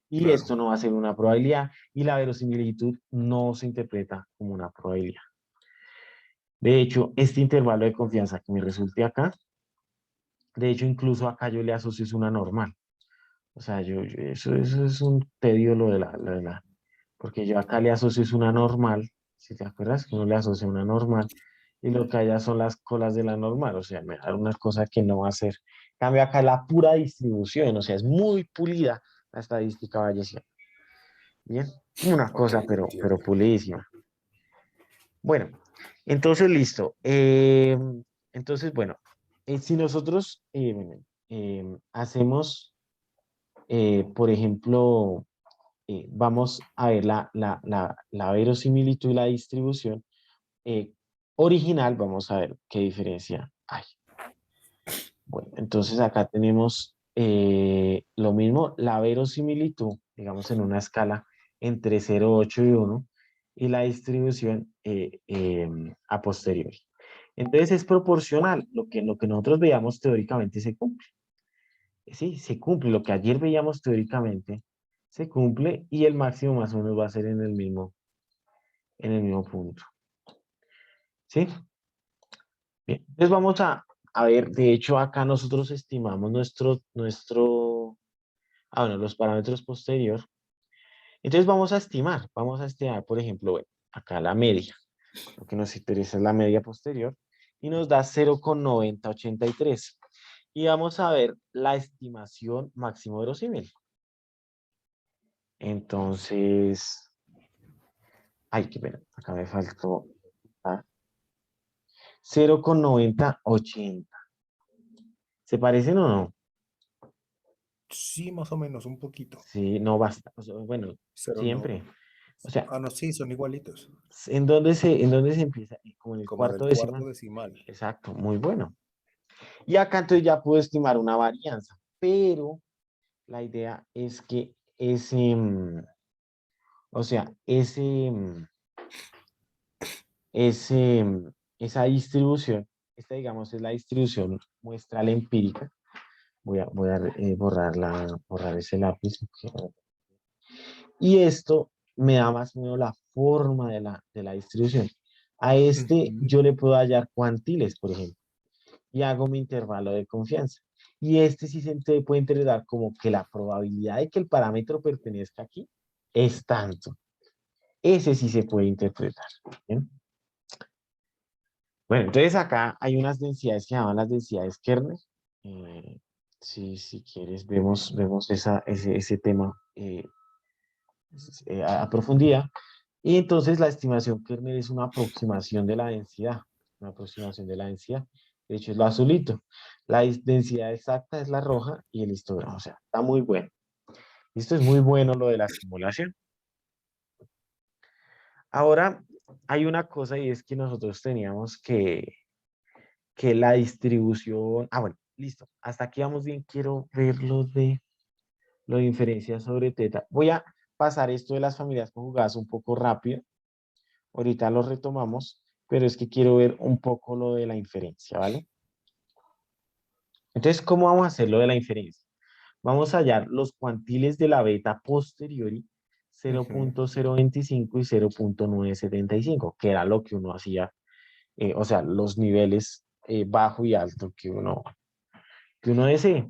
Y esto claro. no va a ser una probabilidad y la verosimilitud no se interpreta como una probabilidad. De hecho, este intervalo de confianza que me resulte acá, de hecho, incluso acá yo le asocio es una normal. O sea, eso es un tedio porque yo acá le asocio es una normal, si te acuerdas que uno le asocia una normal, y lo que allá son las colas de la normal, o sea, me da una cosa que no va a ser. En cambio acá la pura distribución, o sea, es muy pulida la estadística bayesiana. Bien, una Ok, cosa, ya pero entiendo. pulidísima. Bueno, entonces listo. Entonces, bueno, si nosotros hacemos, por ejemplo, vamos a ver la verosimilitud y la distribución eh, original, vamos a ver qué diferencia hay. Bueno, entonces acá tenemos lo mismo, la verosimilitud, digamos en una escala entre 0, 8 y 1, y la distribución a posteriori. Entonces es proporcional, lo que nosotros veíamos teóricamente se cumple. Sí, se cumple, lo que ayer veíamos teóricamente se cumple y el máximo más o menos va a ser en el mismo punto. ¿Sí? Bien, entonces vamos a ver, de hecho acá nosotros estimamos bueno, los parámetros posterior. Entonces vamos a estimar, por ejemplo, bueno, acá la media. Lo que nos interesa es la media posterior y nos da 0,9083. Y vamos a ver la estimación máximo verosímil. Entonces, ay, qué pena, acá me faltó 0,9080. ¿Se parecen o no? Sí, más o menos, un poquito. Sí, no basta. O sea, bueno, Pero no. siempre. O sea, Ah, no, sí, son igualitos. ¿en dónde se empieza? Como en el Como en cuarto el cuarto decimal. decimal. Exacto, muy bueno. Y acá entonces ya puedo estimar una varianza, pero la idea es que o sea, ese, esa distribución, esta digamos es la distribución muestral empírica. Voy a borrar ese lápiz. Y esto me da más o menos la forma de la distribución. A este Ujú. yo le puedo hallar cuantiles, por ejemplo, y hago mi intervalo de confianza. Y este sí se puede interpretar como que la probabilidad de que el parámetro pertenezca aquí es tanto. Ese sí se puede interpretar. ¿Bien? Bueno, entonces acá hay unas densidades que se llaman las densidades Kernel. Eh, si quieres, vemos ese tema a profundidad. Y entonces la estimación Kernel es una aproximación de la densidad, una aproximación de la densidad. De hecho, es lo azulito. La densidad exacta es la roja y el histograma. O sea, está muy bueno. Esto es muy bueno lo de la simulación. Ahora, hay una cosa y es que nosotros teníamos que la distribución, bueno, listo, hasta aquí vamos bien, quiero ver lo de inferencia sobre teta. Voy a pasar esto de las familias conjugadas un poco rápido, ahorita lo retomamos, pero es que quiero ver un poco lo de la inferencia, ¿vale? Entonces, ¿cómo vamos a hacer lo de la inferencia? Vamos a hallar los cuantiles de la beta posteriori Ujú. 0.025 y 0.975, que era lo que uno hacía, o sea, los niveles bajo y alto que uno desee.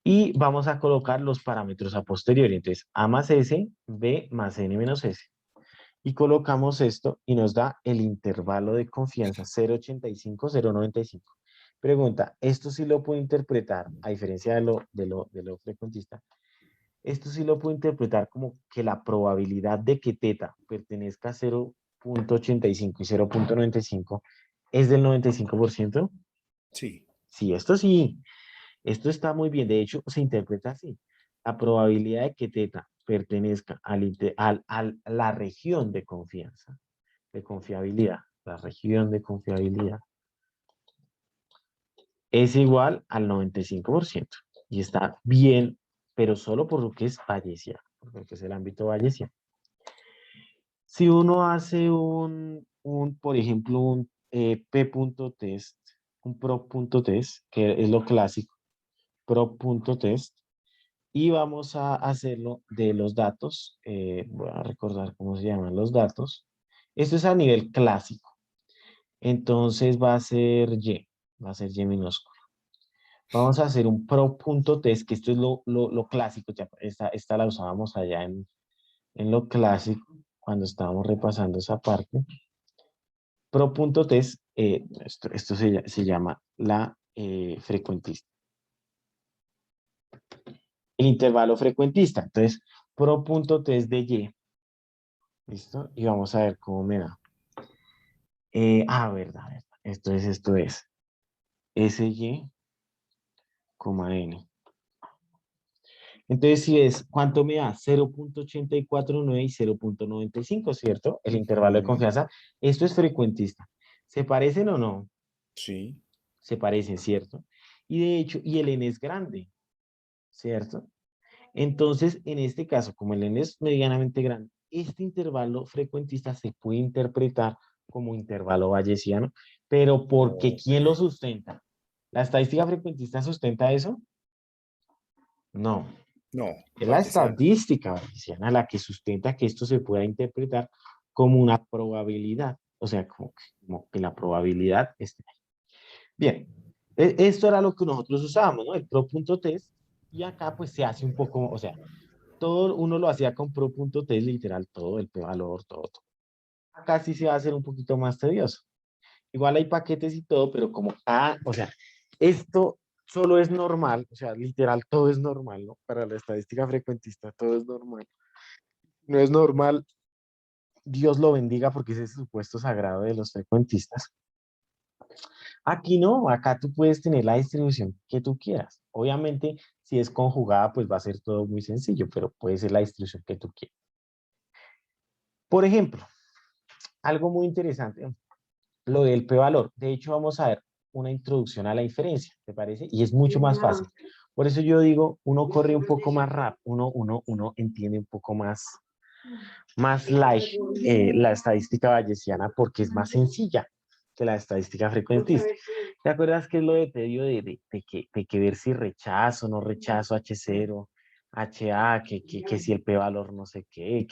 Y vamos a colocar los parámetros a posteriori. Entonces, A más S, B más N menos S. Y colocamos esto y nos da el intervalo de confianza 0.85, 0.95. Pregunta, ¿esto sí lo puedo interpretar, a diferencia de lo frecuentista, esto sí lo puedo interpretar como que la probabilidad de que teta pertenezca a 0.85 y 0.95 es del 95%? Sí. Sí, esto sí. Esto está muy bien, de hecho se interpreta así. La probabilidad de que teta pertenezca a la región de confianza, de confiabilidad, la región de confiabilidad, es igual al 95%. Y está bien, pero solo por lo que es bayesiano, por lo que es el ámbito bayesiano. Si uno hace por ejemplo, un p.test, un pro.test, que es lo clásico, pro.test, y vamos a hacerlo de los datos. Voy a recordar cómo se llaman los datos. Esto es a nivel clásico. Entonces va a ser Y minúsculo. Vamos a hacer un pro.test, que esto es lo clásico. Ya, esta la usábamos allá en lo clásico, cuando estábamos repasando esa parte. Pro.test, esto se llama la frecuentista. El intervalo frecuentista. Entonces, pro.test de Y. ¿Listo? Y vamos a ver cómo me da. Verdad. Esto es SY, N. Entonces, si es, ¿cuánto me da? 0.849 y 0.95, ¿cierto? El intervalo de Ujú. confianza. Esto es frecuentista. ¿Se parecen o no? Sí. Se parecen, ¿cierto? Y de hecho, y el N es grande, ¿cierto? Entonces, en este caso, como el N es medianamente grande, este intervalo frecuentista se puede interpretar como intervalo bayesiano, pero porque Ok. ¿quién lo sustenta? ¿La estadística frecuentista sustenta eso? No, No, es la bayesiana. estadística bayesiana la que sustenta que esto se pueda interpretar como una probabilidad, o sea, como que la probabilidad esté ahí. Bien, esto era lo que nosotros usábamos, ¿no? El pro.test, y acá pues se hace un poco, o sea, todo uno lo hacía con pro.test, literal, todo, el p-valor, todo, todo. Acá sí se va a hacer un poquito más tedioso. Igual hay paquetes y todo, pero o sea, esto solo es normal, o sea, literal, todo es normal, ¿no? Para la estadística frecuentista, todo es normal. No es normal, Dios lo bendiga porque ese es el supuesto sagrado de los frecuentistas. Aquí no, acá tú puedes tener la distribución que tú quieras. Obviamente, si es conjugada, pues va a ser todo muy sencillo, pero puede ser la distribución que tú quieras. Por ejemplo, algo muy interesante, lo del p-valor. De hecho, vamos a ver una introducción a la inferencia, ¿te parece? Y es mucho más fácil. Por eso yo digo, uno corre un poco más rápido, uno entiende un poco más light la estadística bayesiana porque es más sencilla que la estadística frecuentista. ¿Te acuerdas qué es lo de tedio de que ver si rechazo, no rechazo, H0, HA, que si el p-valor no sé qué,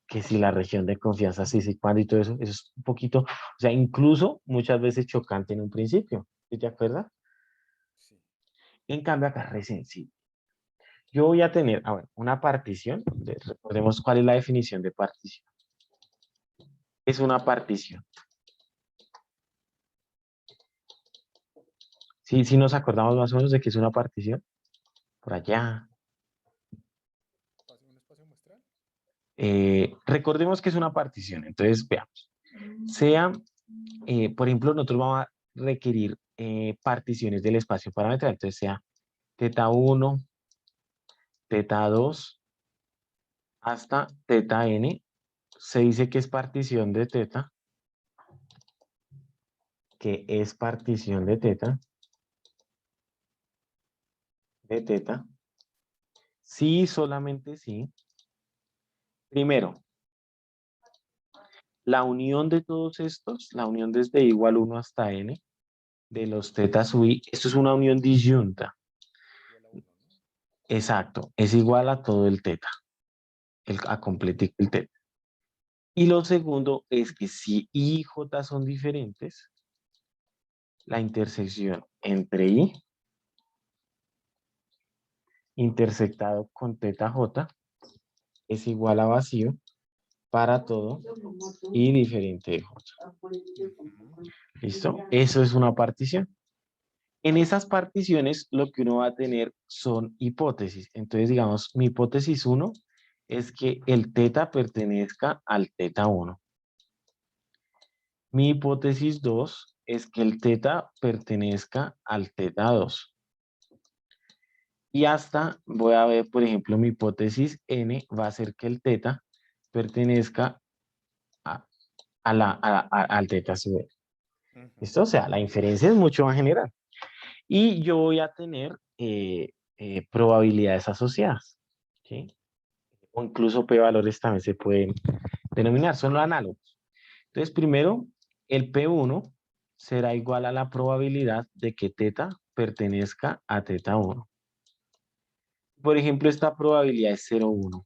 que si la región de confianza sí, sí, cuándo y todo eso? Eso es un poquito, o sea, incluso muchas veces chocante en un principio. ¿Sí te acuerdas? Sí. En cambio, acá es re sencillo. Yo voy a tener, una partición. Recordemos cuál es la definición de partición. Es una partición. Sí, sí nos acordamos más o menos de que es una partición. Por allá. ¿Un espacio muestral? Recordemos que es una partición. Entonces, veamos. Sea, por ejemplo, nosotros vamos a requerir particiones del espacio parametral. Entonces, sea teta 1, teta 2, hasta teta n se dice que es partición de teta, que es partición de teta, sí, solamente sí. Primero, la unión de todos estos, la unión desde igual 1 hasta n, de los teta sub i, esto es una unión disyunta. Igual a 1, ¿no? Exacto, es igual a todo el teta, a completico el teta. Y lo segundo es que si i y j son diferentes, la intersección entre i intersectado con teta j es igual a vacío para todo y diferente de j. Ujú. ¿Listo? Eso es una partición. En esas particiones lo que uno va a tener son hipótesis. Entonces, digamos, mi hipótesis 1 es que el teta pertenezca al teta 1. Mi hipótesis 2 es que el teta pertenezca al teta 2. Y hasta, voy a ver, por ejemplo, mi hipótesis n va a ser que el teta pertenezca al teta sub n. ¿Listo? O Ujú. sea, la inferencia es mucho más general. Y yo voy a tener probabilidades asociadas. ¿Sí? O incluso p-valores también se pueden denominar, son los análogos. Entonces, primero, el P1 será igual a la probabilidad de que teta pertenezca a teta 1. Por ejemplo, esta probabilidad es 0,1.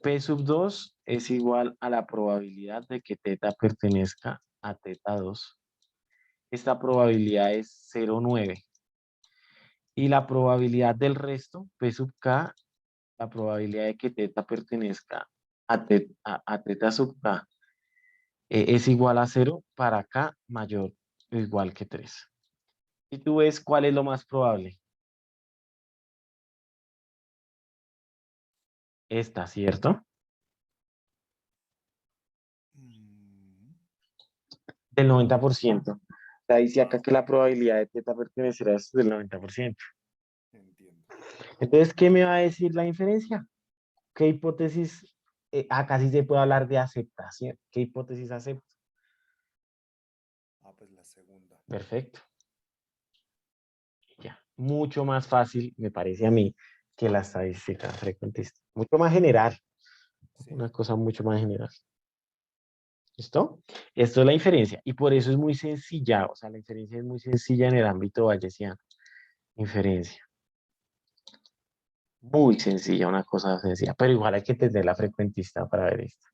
P sub 2 es igual a la probabilidad de que teta pertenezca a teta 2. Esta probabilidad es 0,9. Y la probabilidad del resto, P sub K, la probabilidad de que teta pertenezca a teta sub K, es igual a 0 para K mayor o igual que 3. Y tú ves cuál es lo más probable. Esta, ¿cierto? Mm. Del 90%. O sea, dice acá que la probabilidad de teta pertenecerá es del 90%. Entiendo. Entonces, ¿qué me va a decir la inferencia? ¿Qué hipótesis? Acá sí se puede hablar de aceptación. ¿Qué hipótesis acepto? Ah, pues la segunda. Perfecto. Ya. Mucho más fácil, me parece a mí, que la estadística frecuentista. Mucho más general. Sí. Una cosa mucho más general. ¿Listo? Esto es la inferencia. Y por eso es muy sencilla. O sea, la inferencia es muy sencilla en el ámbito bayesiano. Inferencia. Muy sencilla, una cosa sencilla. Pero igual hay que tener la frecuentista para ver esto.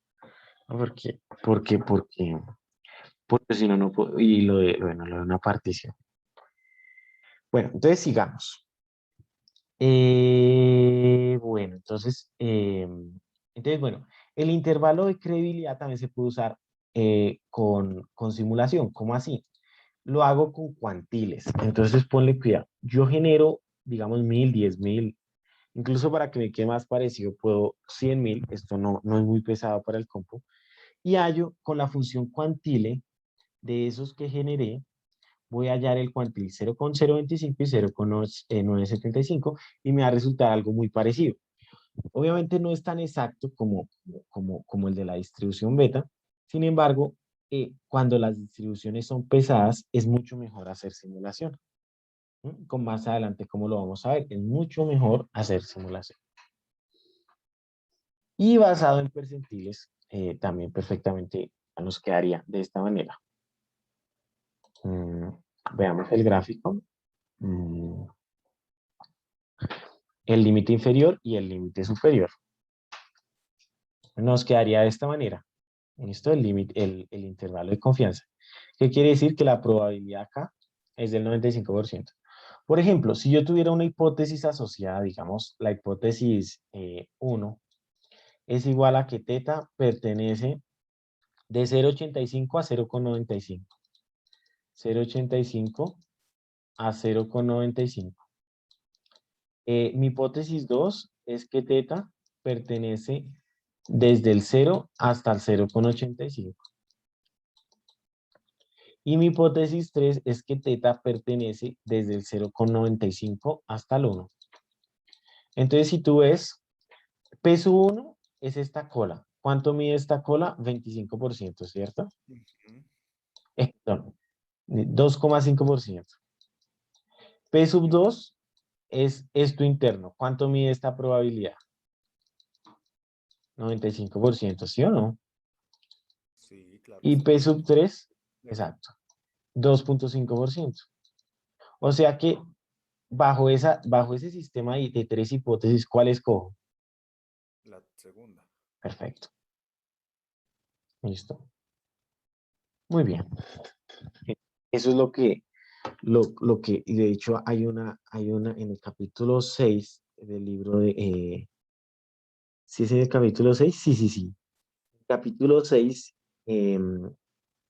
¿No? Porque si no, no puedo. Y bueno, lo de una partición. Bueno, entonces sigamos. Bueno, entonces, bueno, el intervalo de credibilidad también se puede usar con simulación. ¿Cómo así? Lo hago con cuantiles. Entonces, ponle cuidado. Yo genero, digamos, 1000, 10.000. Incluso para que me quede más parecido, puedo 100.000. Esto no es muy pesado para el compu. Y hallo con la función cuantile de esos que generé, voy a hallar el cuantil 0,025 y 0,975 y me va a resultar algo muy parecido. Obviamente no es tan exacto como el de la distribución beta. Sin embargo, cuando las distribuciones son pesadas, es mucho mejor hacer simulación. Con más adelante, como lo vamos a ver, es mucho mejor hacer simulación. Y basado en percentiles, también perfectamente nos quedaría de esta manera. Mm, Veamos el gráfico. Mm, el límite inferior y el límite superior. Nos quedaría de esta manera. Esto es el intervalo de confianza. ¿Qué quiere decir? Que la probabilidad acá es del 95%. Por ejemplo, si yo tuviera una hipótesis asociada, digamos, la hipótesis 1 es igual a que teta pertenece de 0,85 a 0,95. 0,85 a 0,95. Mi hipótesis 2 es que teta pertenece desde el 0 hasta el 0,85. Y mi hipótesis 3 es que teta pertenece desde el 0,95 hasta el 1. Entonces, si tú ves, P sub 1 es esta cola. ¿Cuánto mide esta cola? 25%, ¿cierto? Ujú. Perdón, 2,5%. P sub 2 es esto interno. ¿Cuánto mide esta probabilidad? 95%, ¿sí o no? Sí, claro, Y está P muy sub bien. 3, exacto, 2,5%. O sea que bajo ese sistema de tres hipótesis, ¿cuál escojo? La segunda. Perfecto. Listo. Muy bien. Eso es lo que, y de hecho hay una en el capítulo 6 del libro de, ¿sí es en el capítulo 6? Sí, sí, sí. Capítulo 6, em,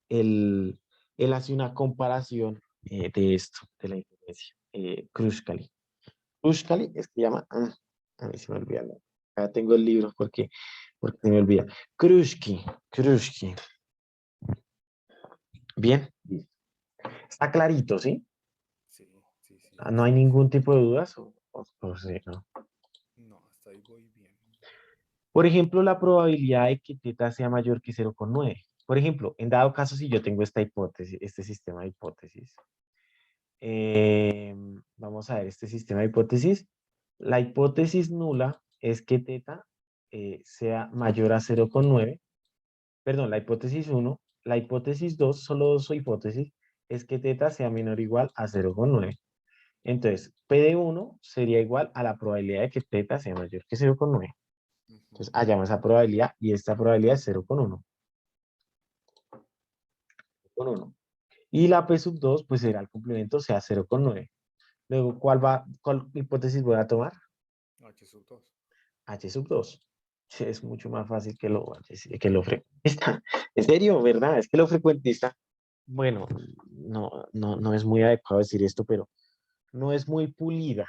él, él hace una comparación de esto, de la influencia. Kruskal. Kruskal es que llama, a mí se me olvida, ¿no? Acá tengo el libro porque se me olvida. Kruski. Bien, está clarito, ¿sí? Sí, sí, sí, No hay está bien. ningún tipo de dudas o sí, ¿no? No, hasta ahí voy bien. Por ejemplo, la probabilidad de que teta sea mayor que 0,9. Por ejemplo, en dado caso, si yo tengo esta hipótesis, este sistema de hipótesis, vamos a ver este sistema de hipótesis. La hipótesis nula es que teta sea mayor a 0,9. Perdón, la hipótesis uno. La hipótesis 2, solo dos hipótesis, es que teta sea menor o igual a 0,9. Entonces, P de 1 sería igual a la probabilidad de que teta sea mayor que 0,9. Entonces, Ujú. hallamos esa probabilidad y esta probabilidad es 0,1. Con 1. Y la P sub 2, pues será el complemento, sea 0,9. Luego, ¿cuál hipótesis voy a tomar? H sub 2. H sub 2. Sí, es mucho más fácil que lo frecuentista. En serio, ¿verdad? Es que lo frecuentista, bueno, no es muy adecuado decir esto, pero no es muy pulida.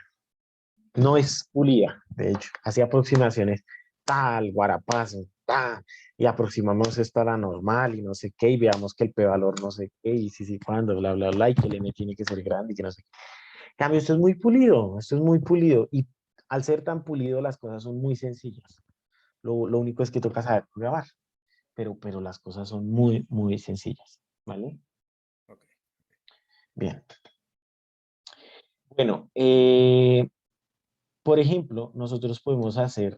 No es pulida, de hecho. Hace aproximaciones tal, guarapazo, tal, y aproximamos esto a la normal y no sé qué, y veamos que el p-valor no sé qué, y sí, sí, cuándo, bla, bla, bla, y que el n tiene que ser grande y que no sé qué. En cambio, esto es muy pulido, y al ser tan pulido, las cosas son muy sencillas. Lo único es que toca saber programar, pero las cosas son muy, muy sencillas, ¿vale? Ok. Bien. Bueno, por ejemplo, nosotros podemos hacer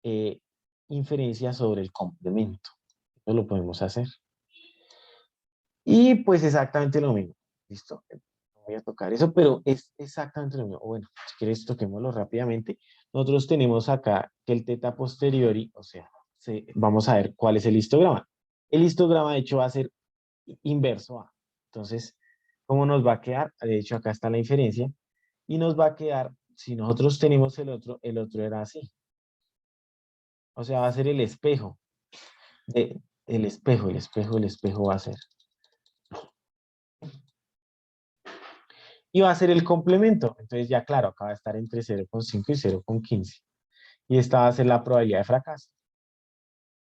eh, inferencia sobre el complemento. Eso lo podemos hacer. Y pues exactamente lo mismo. ¿Listo? No voy a tocar eso, pero es exactamente lo mismo. Bueno, si quieres toquémoslo rápidamente. Nosotros tenemos acá que el teta posteriori, o sea, vamos a ver cuál es el histograma. El histograma, de hecho, va a ser inverso a. Entonces, ¿cómo nos va a quedar? De hecho, acá está la inferencia. Y nos va a quedar, si nosotros tenemos el otro era así. O sea, va a ser el espejo. El espejo va a ser. Y va a ser el complemento. Entonces ya claro, acá va a estar entre 0,5 y 0,15. Y esta va a ser la probabilidad de fracaso.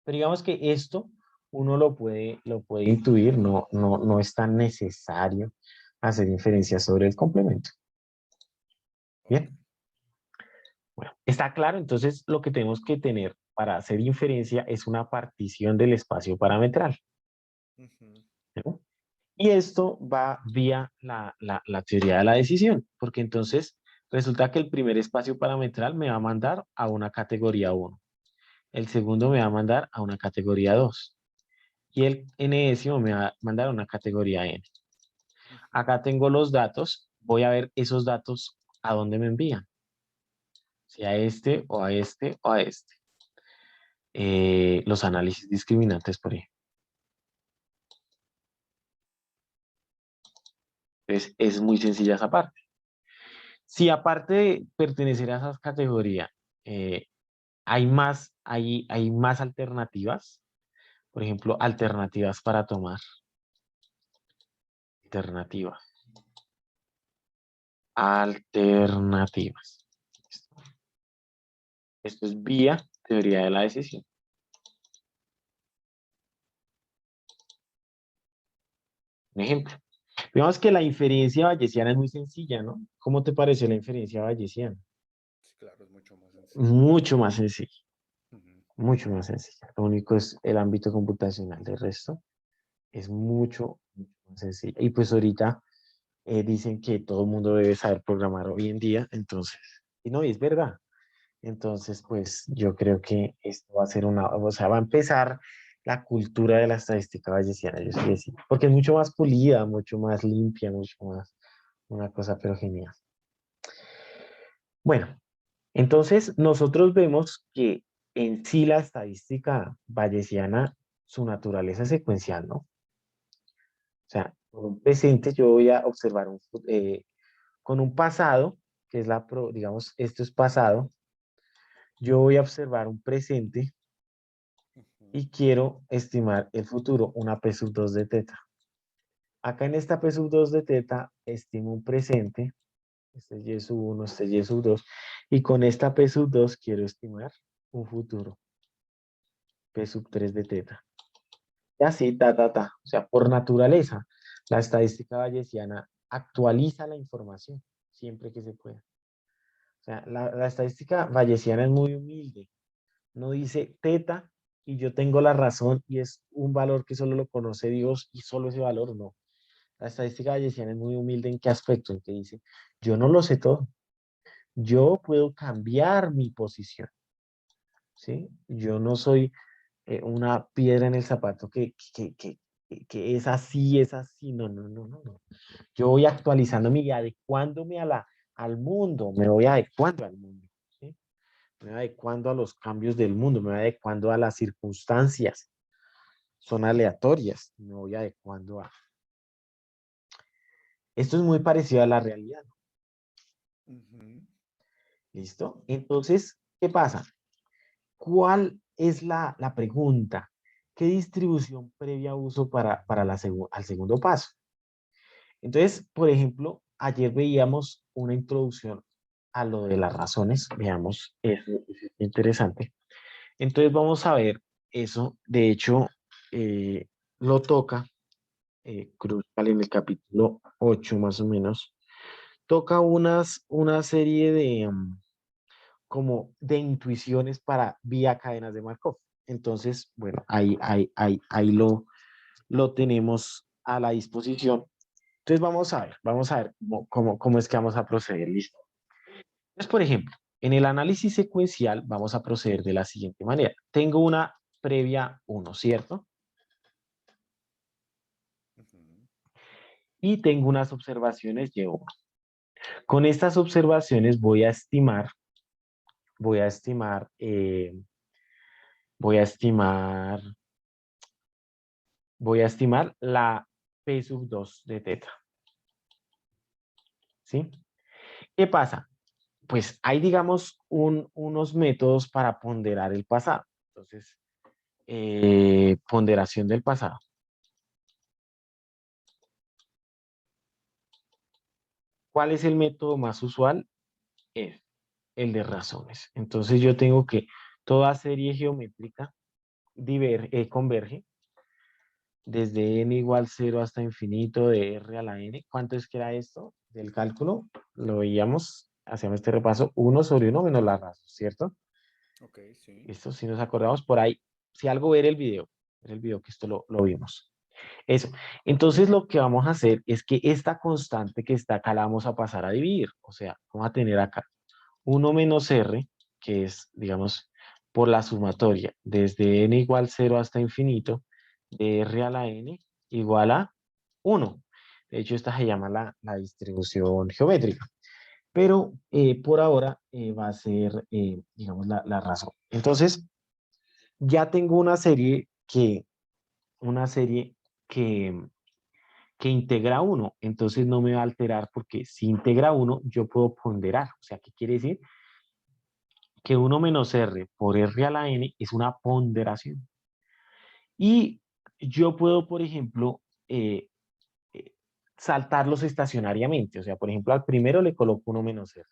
Pero digamos que esto uno lo puede intuir, no es tan necesario hacer inferencias sobre el complemento. Ok. Bien, bueno, está claro. Entonces lo que tenemos que tener para hacer inferencia es una partición del espacio parametral. Ujú. ¿No? Y esto va vía la teoría de la decisión, porque entonces resulta que el primer espacio parametral me va a mandar a una categoría 1, el segundo me va a mandar a una categoría 2 y el n-ésimo me va a mandar a una categoría n. Ujú. Acá tengo los datos, voy a ver esos datos a dónde me envían, si a este o a este o a este. Los análisis discriminantes, por ejemplo. Entonces, es muy sencilla esa parte. Si aparte de pertenecer a esas categorías, eh, hay más alternativas, por ejemplo, alternativas para tomar. Alternativas. Alternativas. Esto es vía teoría de la decisión. Un ejemplo. Digamos que la inferencia bayesiana es muy sencilla, ¿no? ¿Cómo te pareció la inferencia bayesiana? Sí, claro, es mucho más sencillo. Mucho más sencilla. Ujú. mucho más sencilla. Lo único es el ámbito computacional. De resto, es mucho más sencilla. Y pues ahorita dicen que todo el mundo debe saber programar hoy en día, entonces, y no, y es verdad. Entonces, pues yo creo que esto va a ser o sea, va a empezar la cultura de la estadística bayesiana, yo sí decía, porque es mucho más pulida, mucho más limpia, mucho más una cosa, pero genial. Bueno, entonces nosotros vemos que en sí la estadística bayesiana, su naturaleza es secuencial, ¿no? O sea, con un presente yo voy a observar con un pasado, que es digamos, esto es pasado, yo voy a observar un presente Ujú, y quiero estimar el futuro, una P sub 2 de teta. Acá en esta P sub 2 de teta estimo un presente, este es Y sub 1, este es Y sub 2, y con esta P sub 2 quiero estimar un futuro, P sub 3 de teta. Y así, O sea, por naturaleza, la estadística bayesiana actualiza la información siempre que se pueda. O sea, la estadística bayesiana es muy humilde. No dice teta y yo tengo la razón y es un valor que solo lo conoce Dios y solo ese valor no. La estadística bayesiana es muy humilde en qué aspecto, en que dice, yo no lo sé todo, yo puedo cambiar mi posición, ¿sí? Yo no soy una piedra en el zapato que es así, no, no, no, no, no. Yo voy actualizándome y adecuándome al mundo, me voy adecuando al mundo, ¿sí? Me voy adecuando a los cambios del mundo, me voy adecuando a las circunstancias, son aleatorias, me voy adecuando a... Esto es muy parecido a la realidad, ujú. ¿listo? Entonces, ¿qué pasa? ¿Cuál es la pregunta? ¿Qué distribución previa uso para al segundo paso? Entonces, por ejemplo, ayer veíamos una introducción a lo de las razones, veamos, eso es interesante. Entonces vamos a ver eso, de hecho, lo toca Cruzcal en el capítulo 8 más o menos, toca una serie de, como de intuiciones para vía cadenas de Markov. Entonces, bueno, ahí lo tenemos a la disposición. Entonces vamos a ver cómo es que vamos a proceder, ¿listo? Entonces, por ejemplo, en el análisis secuencial vamos a proceder de la siguiente manera. Tengo una previa uno, ¿cierto? Ujú. Y tengo unas observaciones Y1. Con estas observaciones voy a estimar, voy a estimar, voy a estimar la P sub 2 de teta, ¿sí? ¿Qué pasa? Pues hay, digamos, unos métodos para ponderar el pasado. Entonces, ponderación del pasado. ¿Cuál es el método más usual? Es el de razones. Entonces, yo tengo que toda serie geométrica converge desde n igual 0 hasta infinito de r a la n. ¿Cuánto es que era esto del cálculo? Lo veíamos, hacíamos este repaso, 1/1 menos la razón, ¿cierto? Ok, sí. Esto si nos acordamos por ahí, si algo ver el video que esto lo vimos. Eso. Entonces lo que vamos a hacer es que esta constante que está acá la vamos a pasar a dividir. O sea, vamos a tener acá 1 menos r, que es, digamos, por la sumatoria, desde n igual 0 hasta infinito, de r a la n igual a 1. De hecho, esta se llama la distribución geométrica. Pero por ahora va a ser, digamos, la razón. Entonces, ya tengo una serie que, que integra uno, entonces no me va a alterar porque si integra uno, yo puedo ponderar. O sea, ¿qué quiere decir? Que uno menos r por r a la n es una ponderación. Y yo puedo, por ejemplo, eh, saltarlos estacionariamente. O sea, por ejemplo, al primero le coloco uno menos r,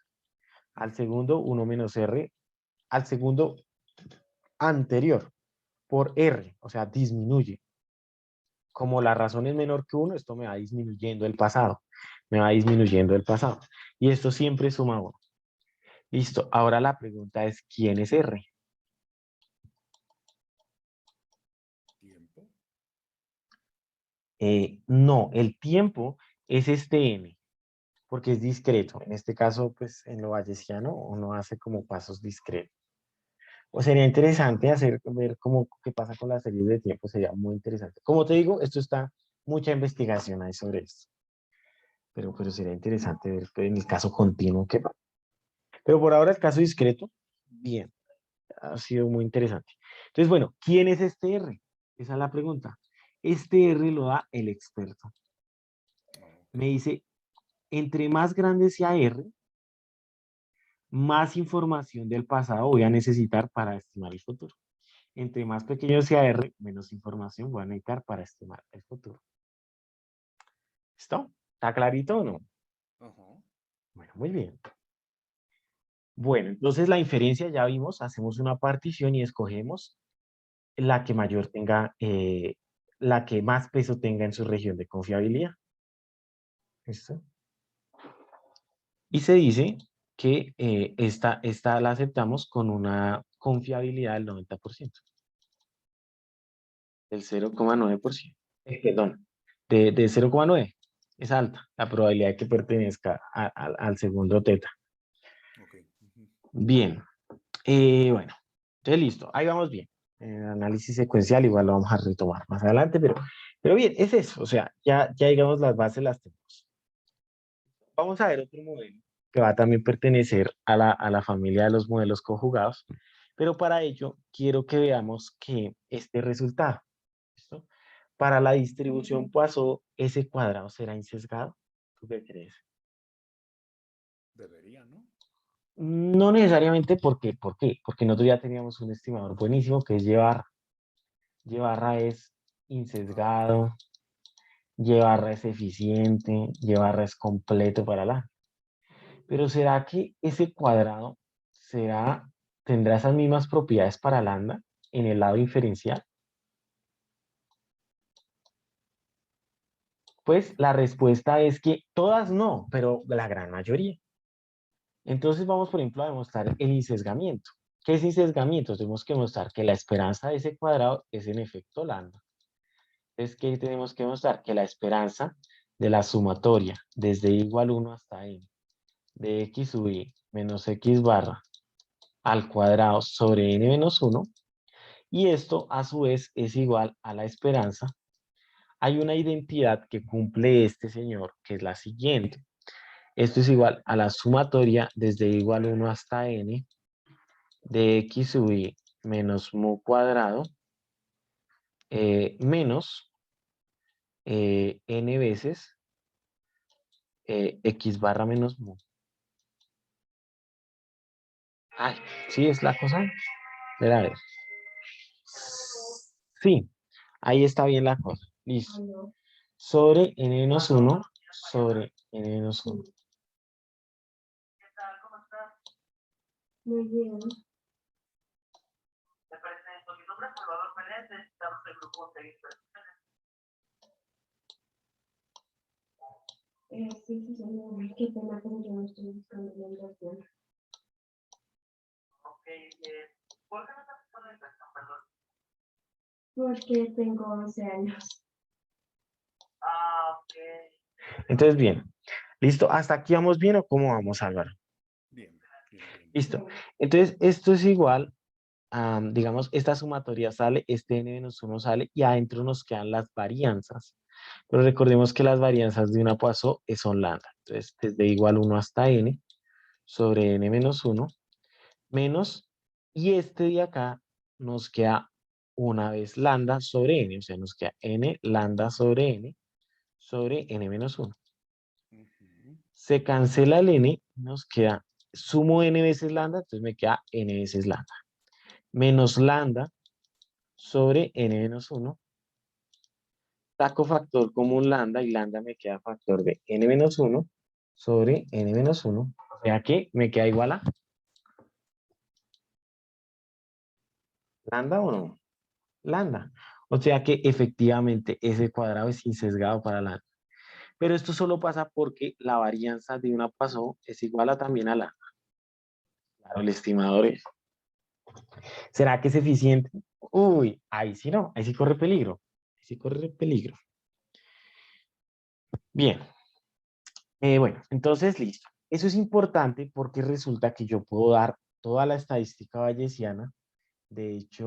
al Ujú. segundo uno menos r, al segundo anterior por r, o sea, disminuye. Como la razón es menor que uno, esto me va disminuyendo el pasado, me va disminuyendo el pasado. Y esto siempre suma uno. Listo, ahora la pregunta es, ¿quién es R? tiempo? No, el tiempo es este n, porque es discreto. En este caso, pues en lo bayesiano uno hace como pasos discretos. O sería interesante ver cómo qué pasa con las series de tiempo, sería muy interesante. Como te digo, esto está, mucha investigación hay sobre esto, pero sería interesante ver en el caso continuo qué pasa. Pero por ahora el caso discreto, bien, ha sido muy interesante. Entonces, bueno, ¿quién es este R? Esa es la pregunta. Este R lo da el experto. Ok. Me dice, entre más grande sea R, más información del pasado voy a necesitar para estimar el futuro. Entre más pequeño sea R, menos información voy a necesitar para estimar el futuro. ¿Listo? ¿Está clarito o no? Ajá. Bueno, muy bien. Bueno, entonces la inferencia ya vimos, hacemos una partición y escogemos la que mayor tenga, la que más peso tenga en su región de confiabilidad. ¿Listo? Y se dice que esta la aceptamos con una confiabilidad del 90%, del 0,9%. Perdón, de 0,9. Es alta la probabilidad de que pertenezca al segundo teta. Ok. Ujú. Bien, bueno, entonces listo, ahí vamos bien. El análisis secuencial igual lo vamos a retomar más adelante, pero bien, es eso, o sea, ya digamos las bases las tenemos. Vamos a ver otro modelo que va a también pertenecer a la familia de los modelos conjugados, pero para ello quiero que veamos que este resultado, ¿listo? Para la distribución Poisson, ese cuadrado será insesgado. ¿Tú qué crees? Debería, ¿no? No necesariamente porque, ¿por qué? Porque nosotros ya teníamos un estimador buenísimo que es llevar. Llevarra es Ah, ok. insesgado, llevarra es eficiente, llevarra es completo para la. Pero ¿será que ese cuadrado tendrá esas mismas propiedades para lambda en el lado inferencial? Pues la respuesta es que todas no, pero la gran mayoría. Entonces vamos, por ejemplo, a demostrar el insesgamiento. ¿Qué es insesgamiento? Tenemos que mostrar que la esperanza de ese cuadrado es en efecto lambda. Entonces, ¿qué tenemos que mostrar? Que la esperanza de la sumatoria desde igual 1 hasta n de x sub i menos x barra al cuadrado sobre n menos 1, y esto a su vez es igual a la esperanza. Hay una identidad que cumple este señor, que es la siguiente. Esto es igual a la sumatoria desde igual 1 hasta n de x sub i menos mu cuadrado menos n veces x barra menos mu. Ay, sí es la cosa. Espera, a ver. Sí, ahí está bien la cosa. Listo. Sobre n-1 sobre n-1. Muy bien. Sí, sí, sí, qué pena, pero yo no estoy buscando la inversión. Porque tengo 11 años. Entonces, bien. Listo. ¿Hasta aquí vamos bien o cómo vamos, Álvaro? Bien, bien, bien. Listo. Entonces, esto es igual a, digamos, esta sumatoria sale, este n-1 sale y adentro nos quedan las varianzas. Pero recordemos que las varianzas de una Poisson son lambda. Entonces, desde igual 1 hasta n sobre n-1 menos, y este de acá nos queda una vez lambda sobre n, o sea, nos queda n lambda sobre n menos 1. Ujú. Se cancela el n, nos queda, sumo n veces lambda, entonces me queda n veces lambda, menos lambda sobre n menos 1, saco factor común lambda y lambda me queda factor de n menos 1 sobre n menos 1, o sea que me queda igual a lambda o no, lambda. O sea que efectivamente ese cuadrado es insesgado para lambda. Pero esto solo pasa porque la varianza de una Poisson es igual a también a la. Claro, el estimador es. ¿Será que es eficiente? Uy, ahí sí no, ahí sí corre peligro. Ahí sí corre peligro. Bien, bueno, entonces listo. Eso es importante porque resulta que yo puedo dar toda la estadística bayesiana. De hecho,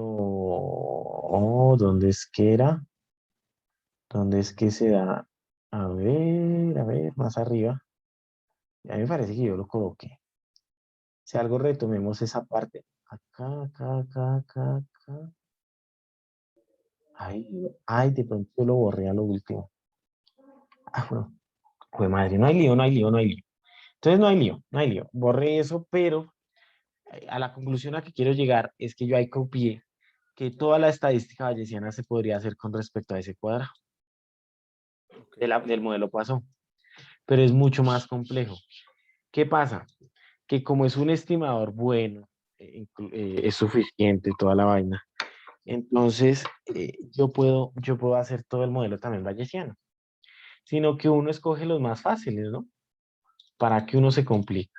¿dónde es que era? ¿Dónde es que se da? A ver, más arriba. A mí me parece que yo lo coloqué. Si algo retomemos esa parte. Acá. Ay, ay, de pronto yo lo borré a lo último. Ah, bueno, pues madre, no hay lío, no hay lío, no hay lío. Entonces no hay lío, no hay lío. Borré eso, pero a la conclusión a que quiero llegar es que yo ahí copié que toda la estadística bayesiana se podría hacer con respecto a ese cuadrado Ok. del modelo Poisson, pero es mucho más complejo. ¿Qué pasa? Que como es un estimador bueno, es suficiente toda la vaina, entonces yo puedo hacer todo el modelo también bayesiano, sino que uno escoge los más fáciles, ¿no? Para que uno se complique.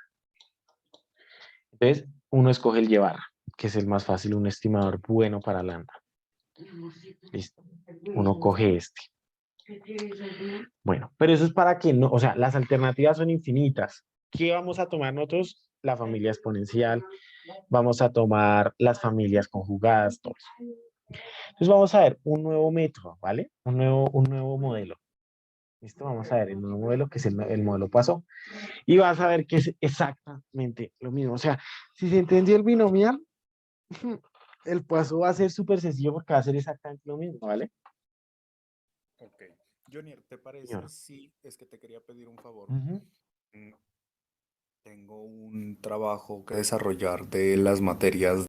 Entonces, uno escoge el llevar, que es el más fácil, un estimador bueno para lambda. Listo. Uno coge este. Bueno, pero eso es para que no, o sea, las alternativas son infinitas. ¿Qué vamos a tomar nosotros? La familia exponencial, vamos a tomar las familias conjugadas, todo eso. Entonces vamos a ver un nuevo método, ¿vale? Un nuevo modelo. ¿Listo? Vamos a ver el nuevo modelo, que es el modelo Poisson. Y vas a ver que es exactamente lo mismo. O sea, si se entendió el binomial, el Poisson va a ser súper sencillo porque va a ser exactamente lo mismo, ¿vale? Ok. Junior, ¿te parece Señor. si es que te quería pedir un favor? Ujú. Mm, Tengo un trabajo que desarrollar de las materias